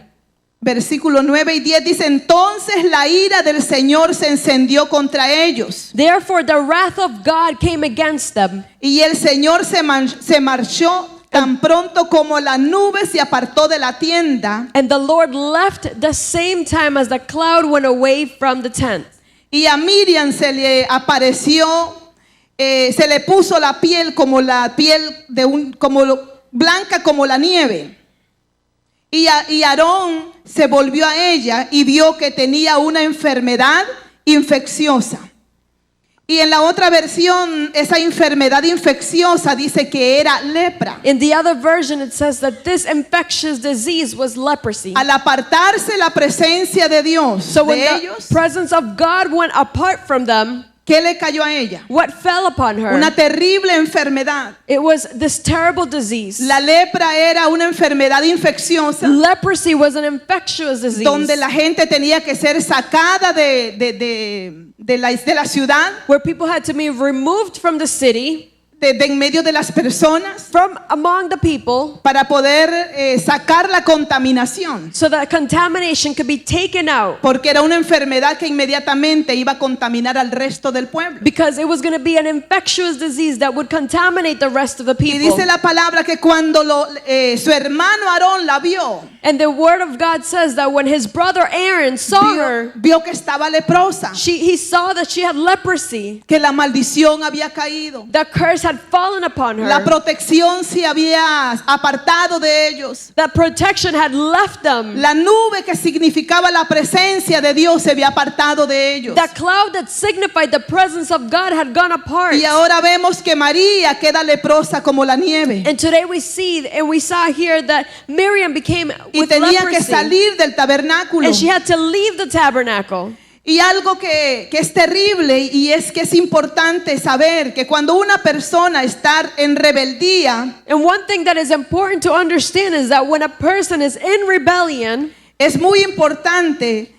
Speaker 1: versículos 9 y 10 dice, entonces la ira del Señor se encendió contra ellos.
Speaker 2: Therefore the wrath of God came against them.
Speaker 1: Y el Señor se marchó tan pronto como la nube se apartó de la tienda.
Speaker 2: And the Lord left the same time as the cloud went away from the tent.
Speaker 1: Y a Miriam se le apareció, se le puso la piel como la piel blanca como la nieve. Y Aarón se volvió a ella y vio que tenía una enfermedad infecciosa. Y en la otra versión, esa enfermedad infecciosa dice que era lepra.
Speaker 2: In the other version, it says that this infectious disease was leprosy.
Speaker 1: Al apartarse la presencia de Dios
Speaker 2: So when
Speaker 1: de
Speaker 2: the
Speaker 1: ellos,
Speaker 2: presence of God went apart from them,
Speaker 1: ¿qué le cayó a ella?
Speaker 2: what fell upon her?
Speaker 1: Una terrible enfermedad.
Speaker 2: It was this terrible disease.
Speaker 1: La lepra era una enfermedad infecciosa
Speaker 2: Leprosy was an infectious disease
Speaker 1: donde la gente tenía que ser sacada de la ciudad,
Speaker 2: where people had to be removed from the city,
Speaker 1: de en medio de las personas,
Speaker 2: from among the people,
Speaker 1: para poder sacar la contaminación.
Speaker 2: so that contamination could be taken out,
Speaker 1: Porque era una enfermedad que inmediatamente iba a contaminar al resto del pueblo.
Speaker 2: because it was going to be an infectious disease that would contaminate the rest of the
Speaker 1: Y
Speaker 2: people.
Speaker 1: dice la palabra que cuando su hermano Aarón la vio,
Speaker 2: And the word of God says that when his brother Aaron saw her,
Speaker 1: vio que estaba leprosa,
Speaker 2: he saw that she had leprosy.
Speaker 1: que la maldición había caído,
Speaker 2: The curse had fallen upon
Speaker 1: la
Speaker 2: her.
Speaker 1: protección se había apartado de ellos.
Speaker 2: That protection had left them.
Speaker 1: La nube que significaba la presencia de Dios se había apartado de ellos.
Speaker 2: The cloud that signified the presence of God had gone apart.
Speaker 1: Y ahora vemos que María queda leprosa como la nieve.
Speaker 2: And today we see and we saw here that Miriam became
Speaker 1: Y
Speaker 2: with
Speaker 1: tenía que
Speaker 2: leprosy.
Speaker 1: salir del tabernáculo.
Speaker 2: And she had to leave the tabernacle.
Speaker 1: Y algo que es terrible y es que es importante saber que cuando una persona está en rebeldía,
Speaker 2: And one thing that is important to understand is that when a person is in rebellion,
Speaker 1: es muy importante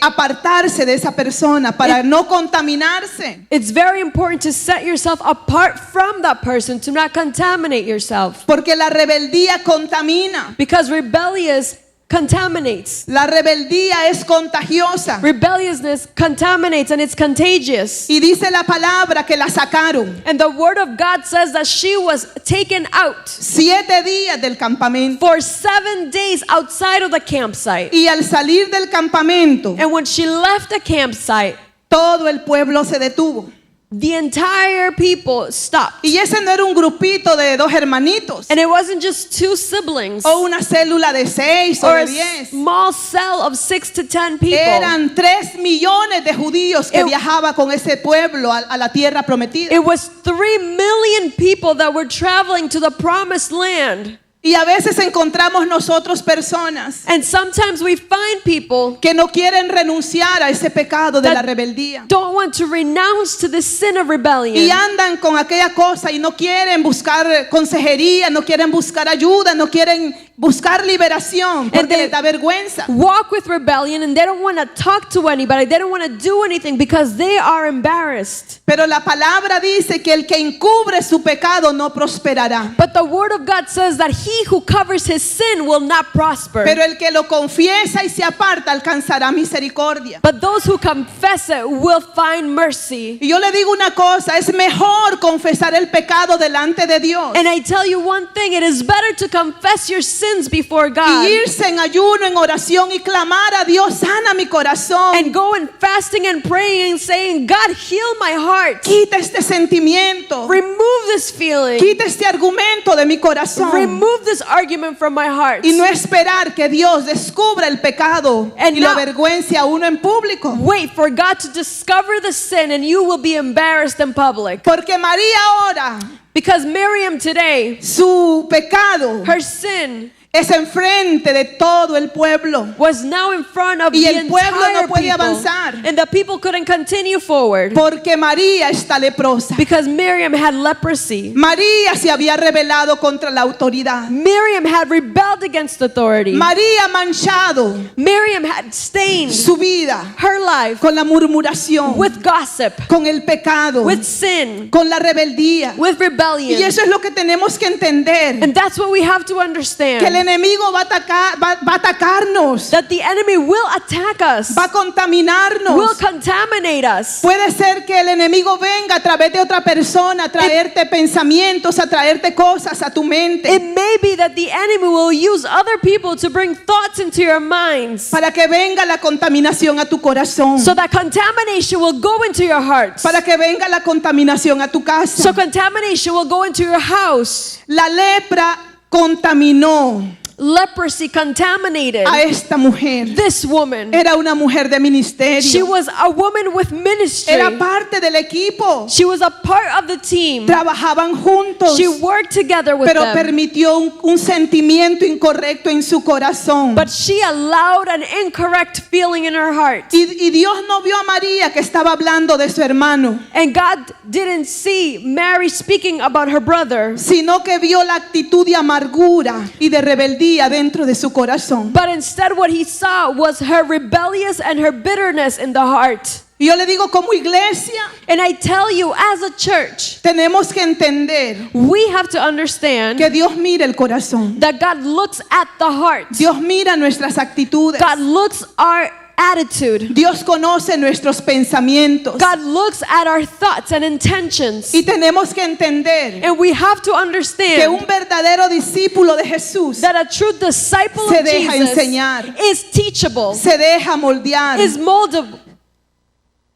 Speaker 1: apartarse de esa persona para no contaminarse.
Speaker 2: it's very important to set yourself apart from that person, to not contaminate yourself.
Speaker 1: Porque la rebeldía contamina.
Speaker 2: Because rebellious contaminates.
Speaker 1: La rebeldía es contagiosa.
Speaker 2: Rebelliousness contaminates and it's contagious.
Speaker 1: Y dice la palabra que la sacaron
Speaker 2: And the word of God says that she was taken out
Speaker 1: 7 días del campamento.
Speaker 2: for 7 days outside of the campsite.
Speaker 1: Y al salir del campamento,
Speaker 2: And when she left the campsite,
Speaker 1: todo el pueblo se detuvo.
Speaker 2: the entire people stopped.
Speaker 1: Y ese no era un grupito de 2 hermanitos
Speaker 2: And it wasn't just 2 siblings
Speaker 1: o una célula de 6 o
Speaker 2: or
Speaker 1: de
Speaker 2: a
Speaker 1: 10.
Speaker 2: small cell of 6 to 10 people.
Speaker 1: Eran 3 millones de judíos que
Speaker 2: It-
Speaker 1: viajaban con ese pueblo a la tierra prometida.
Speaker 2: It was 3 million people that were traveling to the promised land.
Speaker 1: Y a veces encontramos nosotros personas
Speaker 2: And sometimes we find people
Speaker 1: que no quieren renunciar a ese pecado de
Speaker 2: That-
Speaker 1: la rebeldía.
Speaker 2: don't want to renounce to the sin of rebellion.
Speaker 1: Y andan con aquella cosa y no quieren buscar consejería, no quieren buscar ayuda, no quieren buscar liberación porque
Speaker 2: they-
Speaker 1: les da vergüenza.
Speaker 2: Walk with rebellion and they don't want to talk to anybody. They don't want to do anything because they are embarrassed.
Speaker 1: Pero la palabra dice que el que encubre su pecado no prosperará.
Speaker 2: But the word of God says that he who covers his sin will not prosper.
Speaker 1: Pero el que lo confiesa y se aparta alcanzará misericordia.
Speaker 2: But those who confess it will find mercy.
Speaker 1: Y yo le digo una cosa, es mejor confesar el pecado delante de Dios
Speaker 2: And I tell you one thing, it is better to confess your sins before
Speaker 1: y
Speaker 2: God
Speaker 1: irse en ayuno, en oración y clamar a Dios, sana mi corazón,
Speaker 2: and go in fasting and praying and saying, God, heal my heart.
Speaker 1: quita este sentimiento,
Speaker 2: Remove this feeling.
Speaker 1: quita este argumento de mi corazón.
Speaker 2: Remove this argument from my heart.
Speaker 1: Y no esperar que Dios descubra el pecado
Speaker 2: And
Speaker 1: y lo
Speaker 2: now-
Speaker 1: avergüence a uno en público.
Speaker 2: Wait for God to discover the sin and you will be embarrassed in public.
Speaker 1: Porque María ahora,
Speaker 2: Because Miriam today,
Speaker 1: su pecado
Speaker 2: her sin
Speaker 1: es enfrente de todo el pueblo.
Speaker 2: was now in front of
Speaker 1: Y
Speaker 2: the
Speaker 1: el pueblo
Speaker 2: entire
Speaker 1: no puede
Speaker 2: people.
Speaker 1: avanzar.
Speaker 2: And the people couldn't continue forward
Speaker 1: Porque María está leprosa.
Speaker 2: because Miriam had leprosy.
Speaker 1: María se había rebelado contra la autoridad.
Speaker 2: Miriam had rebelled against authority.
Speaker 1: María ha manchado
Speaker 2: Miriam had stained
Speaker 1: su vida
Speaker 2: her life
Speaker 1: con la murmuración,
Speaker 2: with gossip,
Speaker 1: con el pecado,
Speaker 2: with sin,
Speaker 1: con la rebeldía.
Speaker 2: with
Speaker 1: Y
Speaker 2: rebellion.
Speaker 1: eso es lo que tenemos que entender.
Speaker 2: And that's what we have to understand.
Speaker 1: Que el enemigo va a atacarnos,
Speaker 2: that the enemy will attack us,
Speaker 1: va a contaminarnos.
Speaker 2: will contaminate us.
Speaker 1: Puede ser que el enemigo venga a través de otra persona a traerte pensamientos, a traerte cosas a tu mente,
Speaker 2: It may be that the enemy will use other people to bring thoughts into your minds,
Speaker 1: para que venga la contaminación a tu corazón,
Speaker 2: so that contamination will go into your heart.
Speaker 1: para que venga la contaminación a tu casa.
Speaker 2: So contamination will go into your house.
Speaker 1: La lepra contaminó
Speaker 2: Leprosy contaminated
Speaker 1: a esta mujer.
Speaker 2: this woman.
Speaker 1: Era una mujer de
Speaker 2: She
Speaker 1: ministerio,
Speaker 2: was a woman with ministry.
Speaker 1: era parte del equipo,
Speaker 2: She was a part of the team.
Speaker 1: trabajaban juntos,
Speaker 2: She worked together with
Speaker 1: pero
Speaker 2: them.
Speaker 1: permitió un sentimiento incorrecto en su corazón.
Speaker 2: But she allowed an incorrect feeling in her heart.
Speaker 1: Y Dios no vio a María que estaba hablando de su hermano,
Speaker 2: And God didn't see Mary speaking about her brother,
Speaker 1: sino que vio la actitud de amargura y de rebeldía dentro de su corazón.
Speaker 2: but instead what he saw was her rebellious and her bitterness in the heart.
Speaker 1: Y yo le digo, como iglesia,
Speaker 2: And I tell you, as a church,
Speaker 1: tenemos que entender
Speaker 2: we have to understand
Speaker 1: que Dios mira el corazón.
Speaker 2: that God looks at the heart.
Speaker 1: Dios mira nuestras actitudes.
Speaker 2: God looks our attitude.
Speaker 1: Dios conoce nuestros pensamientos.
Speaker 2: God looks at our thoughts and intentions.
Speaker 1: Y tenemos que entender
Speaker 2: And we have to
Speaker 1: que
Speaker 2: understand
Speaker 1: un verdadero discípulo de Jesús
Speaker 2: that a true disciple
Speaker 1: se
Speaker 2: of
Speaker 1: deja
Speaker 2: Jesus
Speaker 1: enseñar,
Speaker 2: is teachable,
Speaker 1: se deja moldear,
Speaker 2: is moldable,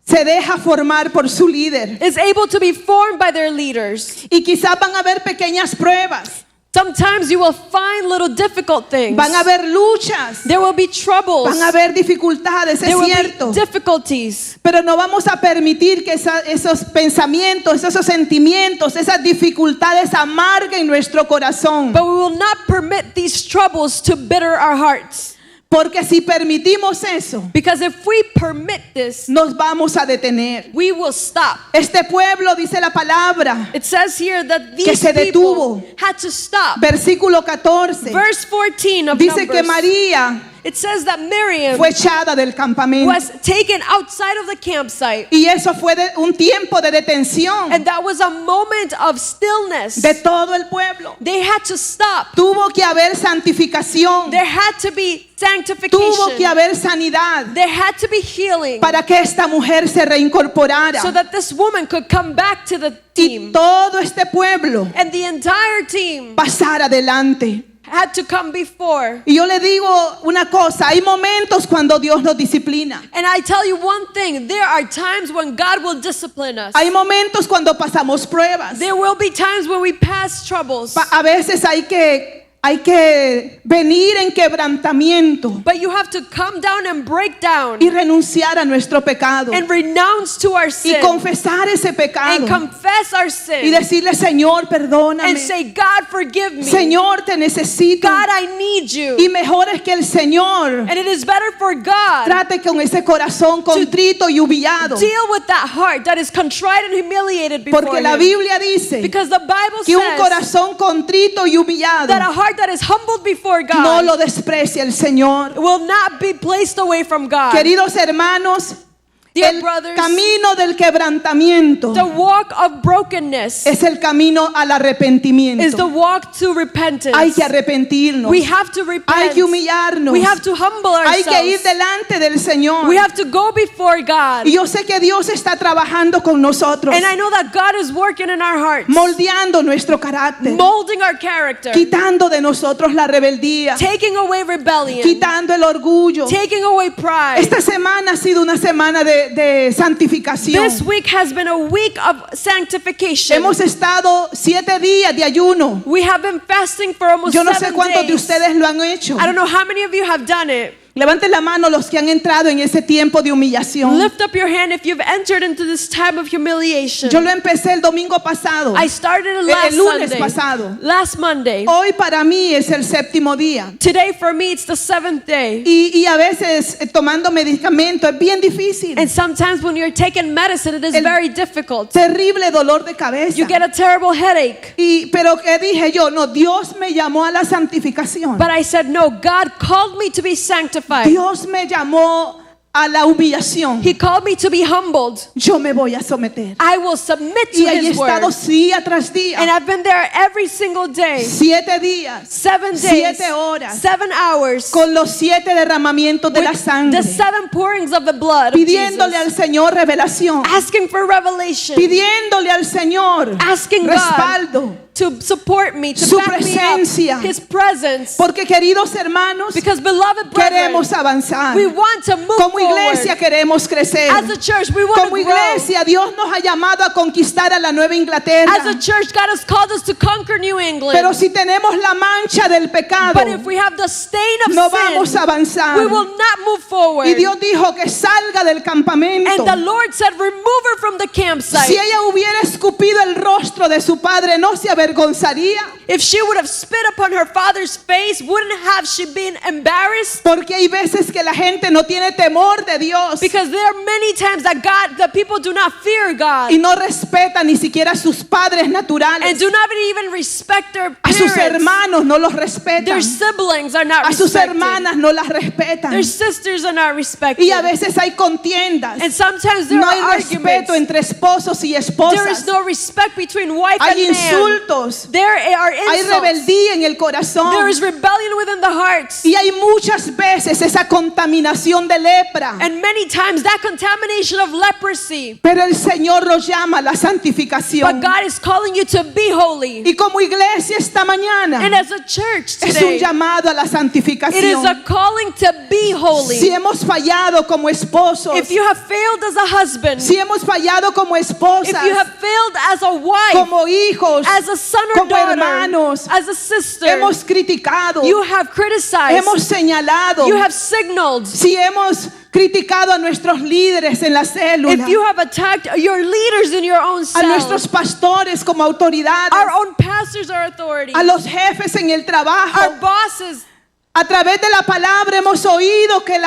Speaker 1: se deja formar por su líder.
Speaker 2: is able to be formed by their leaders.
Speaker 1: Y quizás van a haber pequeñas pruebas,
Speaker 2: Sometimes you will find little difficult things.
Speaker 1: van a haber luchas,
Speaker 2: There will be troubles.
Speaker 1: van a haber dificultades,
Speaker 2: There
Speaker 1: es
Speaker 2: will
Speaker 1: cierto.
Speaker 2: be difficulties.
Speaker 1: Pero no vamos a permitir que esos pensamientos, esos sentimientos, esas dificultades amarguen nuestro corazón.
Speaker 2: But we will not permit these troubles to bitter our hearts.
Speaker 1: Porque si permitimos eso,
Speaker 2: Because if we permit this,
Speaker 1: nos vamos a detener.
Speaker 2: we will stop.
Speaker 1: Este pueblo, dice la palabra,
Speaker 2: It says here that
Speaker 1: que
Speaker 2: these
Speaker 1: se
Speaker 2: people
Speaker 1: detuvo.
Speaker 2: had to stop.
Speaker 1: Versículo 14,
Speaker 2: Verse 14 of
Speaker 1: dice que
Speaker 2: Numbers,
Speaker 1: María
Speaker 2: it says that Miriam
Speaker 1: fue echada del campamento.
Speaker 2: was taken outside of the campsite.
Speaker 1: Y eso fue un tiempo de detención
Speaker 2: And that was a moment of stillness.
Speaker 1: de todo el pueblo.
Speaker 2: They had to stop.
Speaker 1: Tuvo que haber santificación,
Speaker 2: There had to be
Speaker 1: tuvo que
Speaker 2: sanctification.
Speaker 1: haber sanidad
Speaker 2: There had to be healing
Speaker 1: para que esta mujer se reincorporara.
Speaker 2: so that this woman could come back to the
Speaker 1: Y
Speaker 2: team.
Speaker 1: todo este pueblo
Speaker 2: And the entire team
Speaker 1: pasar adelante.
Speaker 2: had to come before.
Speaker 1: Y yo le digo una cosa, hay momentos cuando Dios nos disciplina.
Speaker 2: And I tell you one thing, there are times when God will discipline us.
Speaker 1: Hay momentos cuando pasamos pruebas.
Speaker 2: There will be times when we pass troubles.
Speaker 1: A veces hay que venir en quebrantamiento
Speaker 2: But you have to come down and break down
Speaker 1: y renunciar a nuestro pecado
Speaker 2: and renounce to our
Speaker 1: y
Speaker 2: sin
Speaker 1: confesar ese
Speaker 2: and
Speaker 1: pecado
Speaker 2: confess our
Speaker 1: y
Speaker 2: sin
Speaker 1: decirle, Señor,
Speaker 2: and
Speaker 1: perdóname.
Speaker 2: say, God, forgive me.
Speaker 1: Señor, te necesito.
Speaker 2: God, I need you.
Speaker 1: Y mejor es que el Señor
Speaker 2: And it is better for God
Speaker 1: trate con ese corazón contrito y humillado.
Speaker 2: deal with that heart that is contrite and humiliated before
Speaker 1: Porque la
Speaker 2: Him.
Speaker 1: Biblia dice
Speaker 2: Because the Bible
Speaker 1: que un
Speaker 2: says
Speaker 1: corazón contrito y humillado
Speaker 2: that a heart that is humbled before
Speaker 1: no
Speaker 2: God
Speaker 1: lo desprecia el Señor.
Speaker 2: will not be placed away from God.
Speaker 1: Queridos hermanos,
Speaker 2: Dear
Speaker 1: el
Speaker 2: brothers,
Speaker 1: camino del quebrantamiento
Speaker 2: the walk of brokenness
Speaker 1: es el camino al
Speaker 2: is the
Speaker 1: arrepentimiento.
Speaker 2: walk to repentance.
Speaker 1: Hay que arrepentirnos.
Speaker 2: We have to
Speaker 1: Hay
Speaker 2: repent.
Speaker 1: que humillarnos.
Speaker 2: We have to humble
Speaker 1: Hay que ir
Speaker 2: ourselves.
Speaker 1: delante del Señor.
Speaker 2: We have to go before God.
Speaker 1: Y yo sé que Dios está trabajando con nosotros,
Speaker 2: And I know that God is working in our hearts,
Speaker 1: moldeando nuestro carácter,
Speaker 2: molding our character,
Speaker 1: quitando de nosotros la rebeldía,
Speaker 2: taking away rebellion,
Speaker 1: quitando el orgullo.
Speaker 2: taking away pride.
Speaker 1: Esta semana ha sido una semana de santificación.
Speaker 2: This week has been a week of sanctification.
Speaker 1: Hemos estado 7 días de ayuno.
Speaker 2: We have been fasting for almost
Speaker 1: Yo no sé
Speaker 2: 7
Speaker 1: cuántos de
Speaker 2: days.
Speaker 1: ustedes lo han hecho.
Speaker 2: I don't know how many of you have done it.
Speaker 1: Levanten la mano los que han entrado en ese tiempo de humillación.
Speaker 2: Lift up your hand if you've entered into this time of humiliation.
Speaker 1: Yo lo empecé el domingo pasado.
Speaker 2: I started it
Speaker 1: El
Speaker 2: last
Speaker 1: lunes
Speaker 2: Sunday.
Speaker 1: pasado.
Speaker 2: Last Monday.
Speaker 1: Hoy para mí es el 7º día.
Speaker 2: Today for me it's the 7th day.
Speaker 1: Y a veces tomando medicamento es bien difícil.
Speaker 2: And sometimes when you're taking medicine it is
Speaker 1: El-
Speaker 2: very difficult.
Speaker 1: Terrible dolor de cabeza.
Speaker 2: You get a terrible headache.
Speaker 1: Pero ¿qué dije yo? No, Dios me llamó a la santificación.
Speaker 2: But I said, no, God called me to be sanctified.
Speaker 1: Dios me llamó a la humillación.
Speaker 2: He called me to be humbled.
Speaker 1: Yo me voy a someter.
Speaker 2: I will submit to
Speaker 1: Y ahí he
Speaker 2: His word.
Speaker 1: estado día tras
Speaker 2: And
Speaker 1: día.
Speaker 2: I've been there every single day.
Speaker 1: 7 días.
Speaker 2: 7 days.
Speaker 1: 7 horas.
Speaker 2: 7 hours.
Speaker 1: Con los 7 derramamientos de la
Speaker 2: With
Speaker 1: sangre.
Speaker 2: the 7 pourings of the blood of
Speaker 1: Pidiéndole
Speaker 2: Jesus.
Speaker 1: al Señor revelación.
Speaker 2: Asking for revelation.
Speaker 1: Pidiéndole al Señor
Speaker 2: Asking God
Speaker 1: respaldo.
Speaker 2: to support me, to
Speaker 1: Su
Speaker 2: back me
Speaker 1: presencia.
Speaker 2: up. His presence.
Speaker 1: Porque queridos hermanos,
Speaker 2: Because beloved brethren,
Speaker 1: queremos avanzar.
Speaker 2: we want to move
Speaker 1: Como iglesia
Speaker 2: forward.
Speaker 1: queremos crecer.
Speaker 2: As a church, we want to
Speaker 1: Como
Speaker 2: grow.
Speaker 1: iglesia, Dios nos ha llamado a conquistar a la Nueva Inglaterra.
Speaker 2: As a church, God has called us to conquer New England.
Speaker 1: Pero si tenemos la mancha del pecado,
Speaker 2: But if we have the stain of
Speaker 1: no vamos
Speaker 2: sin,
Speaker 1: a avanzar.
Speaker 2: we will not move forward.
Speaker 1: Y Dios dijo que salga del campamento.
Speaker 2: And the Lord said, remove her from the campsite.
Speaker 1: Si ella hubiera escupido el rostro de su padre, ¿no se avergonzaría?
Speaker 2: If she would have spit upon her father's face, wouldn't have she been embarrassed?
Speaker 1: Porque hay veces que la gente no tiene temor de Dios
Speaker 2: Because there are many times that people do not fear God
Speaker 1: y no respeta ni siquiera a sus padres naturales.
Speaker 2: and do not even respect their
Speaker 1: A sus
Speaker 2: parents.
Speaker 1: hermanos no los respetan.
Speaker 2: Their siblings are not
Speaker 1: A sus
Speaker 2: respected.
Speaker 1: hermanas no las respetan.
Speaker 2: Their sisters are not respected.
Speaker 1: Y a veces hay contiendas.
Speaker 2: And sometimes there
Speaker 1: No
Speaker 2: are
Speaker 1: hay
Speaker 2: arguments.
Speaker 1: respeto entre esposos y
Speaker 2: There is
Speaker 1: esposas.
Speaker 2: no respect between wife
Speaker 1: Hay
Speaker 2: and man.
Speaker 1: insultos.
Speaker 2: There are
Speaker 1: Hay
Speaker 2: insults.
Speaker 1: rebeldía en el corazón.
Speaker 2: There is rebellion within the hearts.
Speaker 1: Y hay muchas veces esa contaminación de lepra.
Speaker 2: And many times that contamination of leprosy.
Speaker 1: Pero el Señor los llama a la santificación.
Speaker 2: But God is calling you to be holy.
Speaker 1: Y como iglesia esta mañana
Speaker 2: And as a church
Speaker 1: es un
Speaker 2: today,
Speaker 1: llamado a la
Speaker 2: it is
Speaker 1: santificación.
Speaker 2: a calling to be holy.
Speaker 1: Si hemos fallado como esposos,
Speaker 2: If you have failed as a husband,
Speaker 1: si hemos fallado como
Speaker 2: if
Speaker 1: esposas,
Speaker 2: you have failed as a wife,
Speaker 1: como hijos,
Speaker 2: as a son or
Speaker 1: como
Speaker 2: daughter,
Speaker 1: hermanos,
Speaker 2: as a sister,
Speaker 1: hemos criticado,
Speaker 2: you have criticized,
Speaker 1: hemos señalado,
Speaker 2: you have signaled,
Speaker 1: si hemos criticado a nuestros líderes en la célula,
Speaker 2: if you have attacked your leaders in your own
Speaker 1: a
Speaker 2: cell,
Speaker 1: nuestros pastores como autoridades,
Speaker 2: our own pastors are authorities,
Speaker 1: a los jefes en el
Speaker 2: our
Speaker 1: trabajo.
Speaker 2: bosses.
Speaker 1: A través de la palabra hemos oído que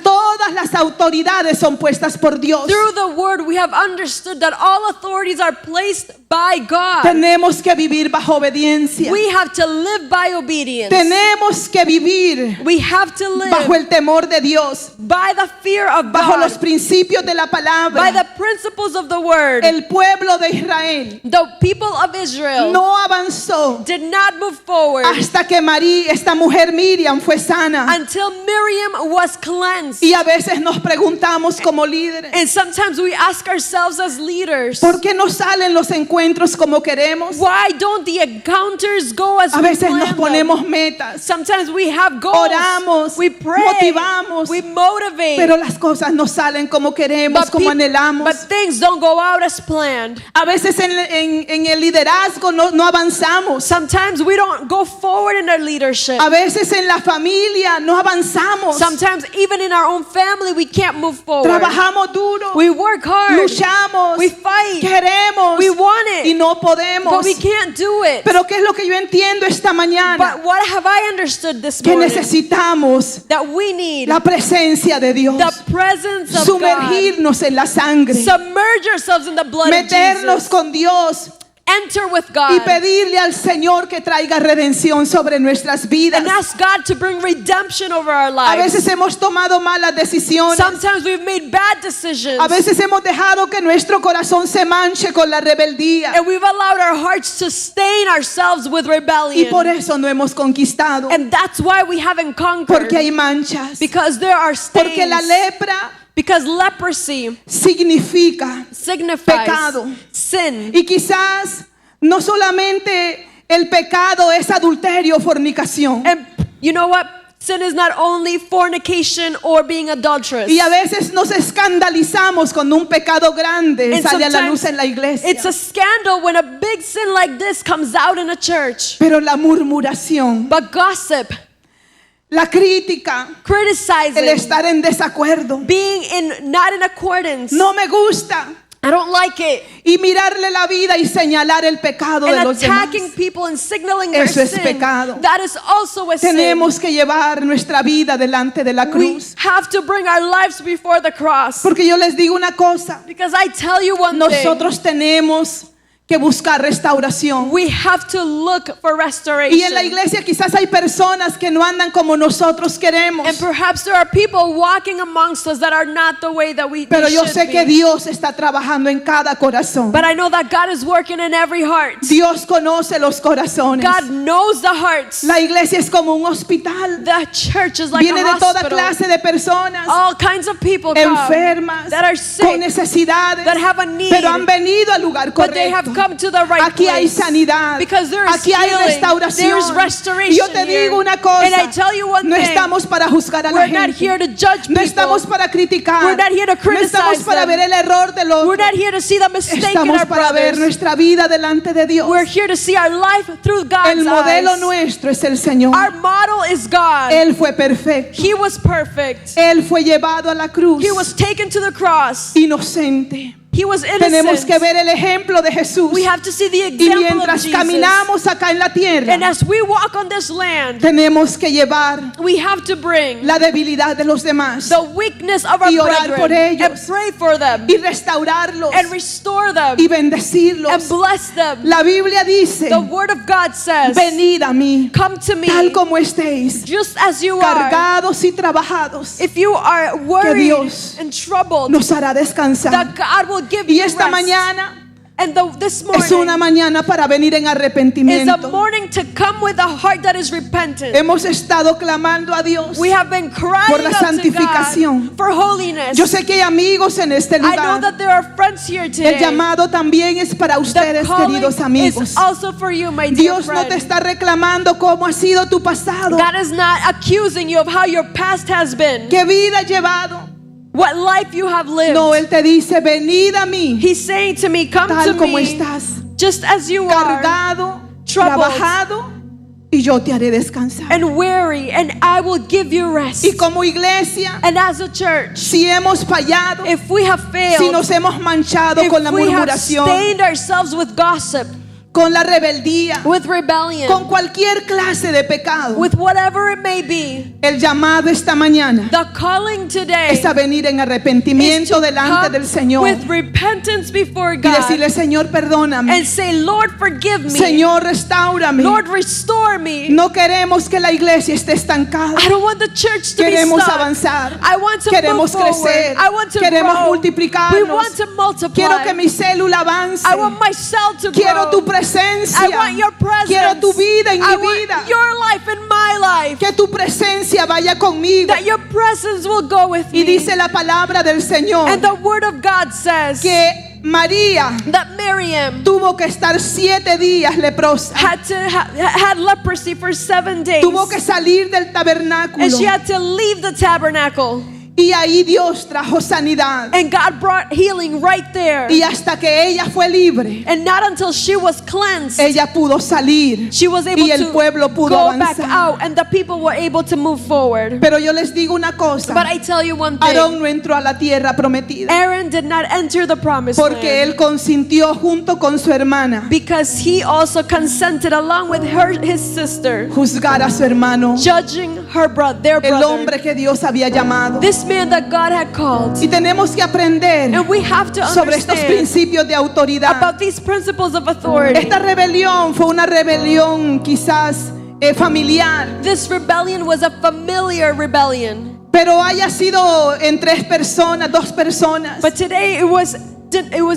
Speaker 1: todas las autoridades son puestas por Dios.
Speaker 2: Through the word, we have understood that all authorities are placed by God.
Speaker 1: Tenemos que vivir bajo obediencia.
Speaker 2: We have to live by obedience.
Speaker 1: Tenemos que vivir
Speaker 2: We have to
Speaker 1: bajo
Speaker 2: live
Speaker 1: el temor de Dios,
Speaker 2: by the fear of
Speaker 1: bajo los
Speaker 2: God,
Speaker 1: principios de la
Speaker 2: by
Speaker 1: palabra.
Speaker 2: the principles of the word.
Speaker 1: El pueblo de Israel
Speaker 2: The people of Israel
Speaker 1: no avanzó
Speaker 2: did not move forward
Speaker 1: hasta que María, esta mujer Miriam, fue sana.
Speaker 2: until Miriam was cleansed.
Speaker 1: Y a veces nos preguntamos como líderes,
Speaker 2: And sometimes we ask ourselves as leaders,
Speaker 1: ¿por qué no salen los encuentros como queremos?
Speaker 2: why don't the encounters go as
Speaker 1: A
Speaker 2: we
Speaker 1: veces nos
Speaker 2: plan them?
Speaker 1: ponemos metas,
Speaker 2: Sometimes we have goals,
Speaker 1: oramos,
Speaker 2: we pray,
Speaker 1: motivamos,
Speaker 2: we motivate,
Speaker 1: pero las cosas no salen como queremos, como anhelamos.
Speaker 2: but things don't go out as planned.
Speaker 1: A veces en el liderazgo no avanzamos.
Speaker 2: Sometimes we don't go forward in our leadership.
Speaker 1: A veces en la familia no avanzamos.
Speaker 2: Sometimes even in our own family we can't move forward.
Speaker 1: Trabajamos duro,
Speaker 2: We work hard,
Speaker 1: luchamos,
Speaker 2: we fight,
Speaker 1: queremos
Speaker 2: we want
Speaker 1: y
Speaker 2: it,
Speaker 1: no podemos.
Speaker 2: but we can't do it.
Speaker 1: Pero ¿qué es lo que yo entiendo esta mañana?
Speaker 2: But what have I understood this
Speaker 1: Que
Speaker 2: morning?
Speaker 1: necesitamos
Speaker 2: That we need
Speaker 1: la presencia de Dios.
Speaker 2: the presence of God.
Speaker 1: Sumergirnos en la sangre.
Speaker 2: Submerge yourselves in the blood of
Speaker 1: Meternos
Speaker 2: Jesus.
Speaker 1: con Dios
Speaker 2: Enter with
Speaker 1: y
Speaker 2: God.
Speaker 1: pedirle al Señor que traiga redención sobre nuestras vidas.
Speaker 2: And ask God to bring redemption over our
Speaker 1: A
Speaker 2: lives.
Speaker 1: veces hemos tomado malas decisiones.
Speaker 2: Sometimes we've made bad decisions.
Speaker 1: A veces hemos dejado que nuestro corazón se manche con la rebeldía.
Speaker 2: And we've allowed our hearts to stain ourselves with
Speaker 1: Y
Speaker 2: rebellion.
Speaker 1: por eso no hemos conquistado.
Speaker 2: And that's why we haven't conquered.
Speaker 1: Porque hay manchas.
Speaker 2: Because there are
Speaker 1: Porque la
Speaker 2: stains.
Speaker 1: lepra
Speaker 2: Because leprosy
Speaker 1: significa
Speaker 2: signifies
Speaker 1: pecado.
Speaker 2: sin.
Speaker 1: Y quizás no solamente el pecado es adulterio o fornicación.
Speaker 2: And you know what? Sin is not only fornication or being adulterous.
Speaker 1: Y a veces nos escandalizamos cuando un pecado grande
Speaker 2: And
Speaker 1: sale a la
Speaker 2: sometimes
Speaker 1: luz en la iglesia.
Speaker 2: it's a scandal when a big sin like this comes out in a church.
Speaker 1: Pero la murmuración,
Speaker 2: But gossip,
Speaker 1: la crítica, el
Speaker 2: criticizing,
Speaker 1: estar en desacuerdo,
Speaker 2: being not in accordance,
Speaker 1: no me gusta.
Speaker 2: I don't like it.
Speaker 1: Y mirarle la vida y señalar el pecado de
Speaker 2: And
Speaker 1: los demás.
Speaker 2: attacking people and signaling their
Speaker 1: Eso es
Speaker 2: sin.
Speaker 1: pecado.
Speaker 2: That is also a sin.
Speaker 1: Tenemos que llevar nuestra vida delante de la
Speaker 2: We
Speaker 1: cruz.
Speaker 2: have to bring our lives before the cross.
Speaker 1: Porque yo les digo una cosa,
Speaker 2: Because I tell you one thing.
Speaker 1: nosotros tenemos que buscar restauración.
Speaker 2: We have to look for
Speaker 1: Y en la
Speaker 2: restoration.
Speaker 1: iglesia quizás hay personas que no andan como nosotros queremos.
Speaker 2: And perhaps there are people walking amongst us that are not the way that we
Speaker 1: Pero
Speaker 2: they
Speaker 1: yo
Speaker 2: should
Speaker 1: sé que
Speaker 2: be.
Speaker 1: Dios está trabajando en cada corazón.
Speaker 2: But I know that God is working in every heart.
Speaker 1: Dios conoce los corazones.
Speaker 2: God knows the hearts.
Speaker 1: La iglesia es como un hospital.
Speaker 2: The church is like
Speaker 1: Viene
Speaker 2: a
Speaker 1: de toda
Speaker 2: hospital.
Speaker 1: clase de personas
Speaker 2: All kinds of people come
Speaker 1: enfermas,
Speaker 2: that are sick,
Speaker 1: con necesidades,
Speaker 2: that have a need,
Speaker 1: pero han venido al lugar
Speaker 2: but they have
Speaker 1: correcto.
Speaker 2: come to the right
Speaker 1: Aquí hay
Speaker 2: place.
Speaker 1: sanidad,
Speaker 2: Because there is
Speaker 1: aquí hay
Speaker 2: healing,
Speaker 1: restauración.
Speaker 2: there is restoration
Speaker 1: Y yo te
Speaker 2: here.
Speaker 1: digo una cosa,
Speaker 2: And I tell you one
Speaker 1: no
Speaker 2: thing,
Speaker 1: estamos para juzgar a la
Speaker 2: we're not
Speaker 1: gente,
Speaker 2: here to judge
Speaker 1: no
Speaker 2: people.
Speaker 1: estamos para criticar,
Speaker 2: We're not here to
Speaker 1: no
Speaker 2: criticize
Speaker 1: estamos para
Speaker 2: them.
Speaker 1: ver el error del
Speaker 2: We're
Speaker 1: otro,
Speaker 2: not here to see the mistake in
Speaker 1: estamos
Speaker 2: our
Speaker 1: para ver
Speaker 2: brothers.
Speaker 1: nuestra vida delante de Dios.
Speaker 2: We're here to see our life through God's
Speaker 1: El modelo
Speaker 2: eyes.
Speaker 1: nuestro es el Señor.
Speaker 2: Our model is God.
Speaker 1: Él fue perfecto,
Speaker 2: He was perfect.
Speaker 1: Él fue llevado a la cruz,
Speaker 2: He was taken to the cross.
Speaker 1: inocente.
Speaker 2: He was
Speaker 1: Tenemos que
Speaker 2: innocent.
Speaker 1: ver el ejemplo de Jesús.
Speaker 2: We have to see the
Speaker 1: Y
Speaker 2: example of
Speaker 1: mientras
Speaker 2: Jesus.
Speaker 1: caminamos acá en la
Speaker 2: And
Speaker 1: tierra,
Speaker 2: as we walk on this land,
Speaker 1: tenemos que llevar
Speaker 2: we have to bring
Speaker 1: la debilidad de los demás
Speaker 2: the weakness of our
Speaker 1: Y orar por
Speaker 2: brethren and
Speaker 1: ellos.
Speaker 2: pray for them
Speaker 1: y restaurarlos
Speaker 2: and restore them
Speaker 1: y bendecirlos.
Speaker 2: and bless them.
Speaker 1: La Biblia dice,
Speaker 2: The word of God says,
Speaker 1: venid a mí,
Speaker 2: come to me
Speaker 1: tal como estéis,
Speaker 2: just as you are.
Speaker 1: cargados y trabajados,
Speaker 2: If you are worried
Speaker 1: Dios
Speaker 2: and troubled,
Speaker 1: nos hará descansar.
Speaker 2: that God will give
Speaker 1: Y
Speaker 2: you
Speaker 1: esta
Speaker 2: rest.
Speaker 1: mañana
Speaker 2: And this
Speaker 1: es una
Speaker 2: morning
Speaker 1: mañana para venir en
Speaker 2: is a
Speaker 1: arrepentimiento.
Speaker 2: morning to come with a heart that is repentant.
Speaker 1: Hemos estado clamando a Dios.
Speaker 2: We have been crying
Speaker 1: por la
Speaker 2: out to
Speaker 1: santificación.
Speaker 2: God for holiness.
Speaker 1: Yo sé que hay amigos en este
Speaker 2: I know
Speaker 1: lugar.
Speaker 2: that there are friends here
Speaker 1: El
Speaker 2: today.
Speaker 1: llamado también es para
Speaker 2: The
Speaker 1: ustedes,
Speaker 2: calling
Speaker 1: queridos amigos.
Speaker 2: is also for you, my dear
Speaker 1: Dios no
Speaker 2: friend.
Speaker 1: te está reclamando cómo ha sido tu pasado,
Speaker 2: God is not accusing you of how your past has been,
Speaker 1: qué vida has llevado.
Speaker 2: what life you have lived.
Speaker 1: No, Él te dice, venid a mí,
Speaker 2: He's saying to me, come to
Speaker 1: tal como
Speaker 2: me,
Speaker 1: estás,
Speaker 2: just as you are,
Speaker 1: cargado,
Speaker 2: troubled,
Speaker 1: trabajado, y yo te haré descansar.
Speaker 2: and weary, and I will give you rest.
Speaker 1: Y como iglesia,
Speaker 2: And as a church,
Speaker 1: si hemos fallado,
Speaker 2: if we have failed,
Speaker 1: si nos hemos manchado
Speaker 2: if
Speaker 1: con la
Speaker 2: we have
Speaker 1: murmuración,
Speaker 2: stained ourselves with gossip,
Speaker 1: con la rebeldía,
Speaker 2: with rebellion,
Speaker 1: con cualquier clase de pecado,
Speaker 2: with whatever it may be,
Speaker 1: el llamado esta mañana
Speaker 2: the calling today
Speaker 1: es a venir en
Speaker 2: is
Speaker 1: arrepentimiento
Speaker 2: to
Speaker 1: delante
Speaker 2: come
Speaker 1: del Señor
Speaker 2: with repentance before
Speaker 1: y
Speaker 2: God
Speaker 1: decirle, Señor, perdóname,
Speaker 2: and say, Lord, forgive me.
Speaker 1: Señor, restaurame.
Speaker 2: Lord, restore me.
Speaker 1: No queremos que la iglesia esté estancada.
Speaker 2: I don't want the church to
Speaker 1: Queremos
Speaker 2: be stuck.
Speaker 1: avanzar.
Speaker 2: I want to
Speaker 1: Queremos
Speaker 2: move forward.
Speaker 1: crecer.
Speaker 2: I want to
Speaker 1: Queremos
Speaker 2: grow.
Speaker 1: multiplicarnos.
Speaker 2: We want to multiply.
Speaker 1: Quiero que mi célula avance.
Speaker 2: I want my cell to
Speaker 1: Quiero
Speaker 2: grow.
Speaker 1: tu presencia.
Speaker 2: I want your presence.
Speaker 1: Quiero tu vida en
Speaker 2: I
Speaker 1: mi vida.
Speaker 2: want your life in my life.
Speaker 1: Que tu presencia vaya conmigo.
Speaker 2: That your presence will go with
Speaker 1: Y
Speaker 2: me.
Speaker 1: dice la palabra del Señor
Speaker 2: And the word of God says
Speaker 1: que María
Speaker 2: that Miriam
Speaker 1: tuvo que estar 7 días leprosa.
Speaker 2: had leprosy for 7 days.
Speaker 1: Tuvo que salir del tabernáculo.
Speaker 2: And she had to leave the tabernacle.
Speaker 1: Y ahí Dios trajo sanidad.
Speaker 2: And God brought healing right there.
Speaker 1: Y hasta que ella fue libre,
Speaker 2: And not until she was cleansed,
Speaker 1: ella pudo salir.
Speaker 2: she was able
Speaker 1: Y el
Speaker 2: to
Speaker 1: pueblo pudo
Speaker 2: go back
Speaker 1: avanzar.
Speaker 2: out, and the people were able to move forward.
Speaker 1: Pero yo les digo una cosa.
Speaker 2: But I tell you one thing,
Speaker 1: Aarón no entró a la tierra prometida
Speaker 2: Aaron did not enter the promised
Speaker 1: porque
Speaker 2: land
Speaker 1: él consintió junto con su hermana
Speaker 2: because he also consented along with his sister,
Speaker 1: juzgar a su hermano,
Speaker 2: judging their
Speaker 1: el
Speaker 2: brother,
Speaker 1: hombre que Dios había llamado.
Speaker 2: this man that God had called.
Speaker 1: Y tenemos que aprender
Speaker 2: And we have to
Speaker 1: sobre estos
Speaker 2: understand
Speaker 1: principios de autoridad.
Speaker 2: about these principles of authority.
Speaker 1: Esta rebelión fue una rebelión quizás familiar,
Speaker 2: This rebellion was a familiar rebellion.
Speaker 1: pero haya sido en 3 personas, 2 personas.
Speaker 2: But today it was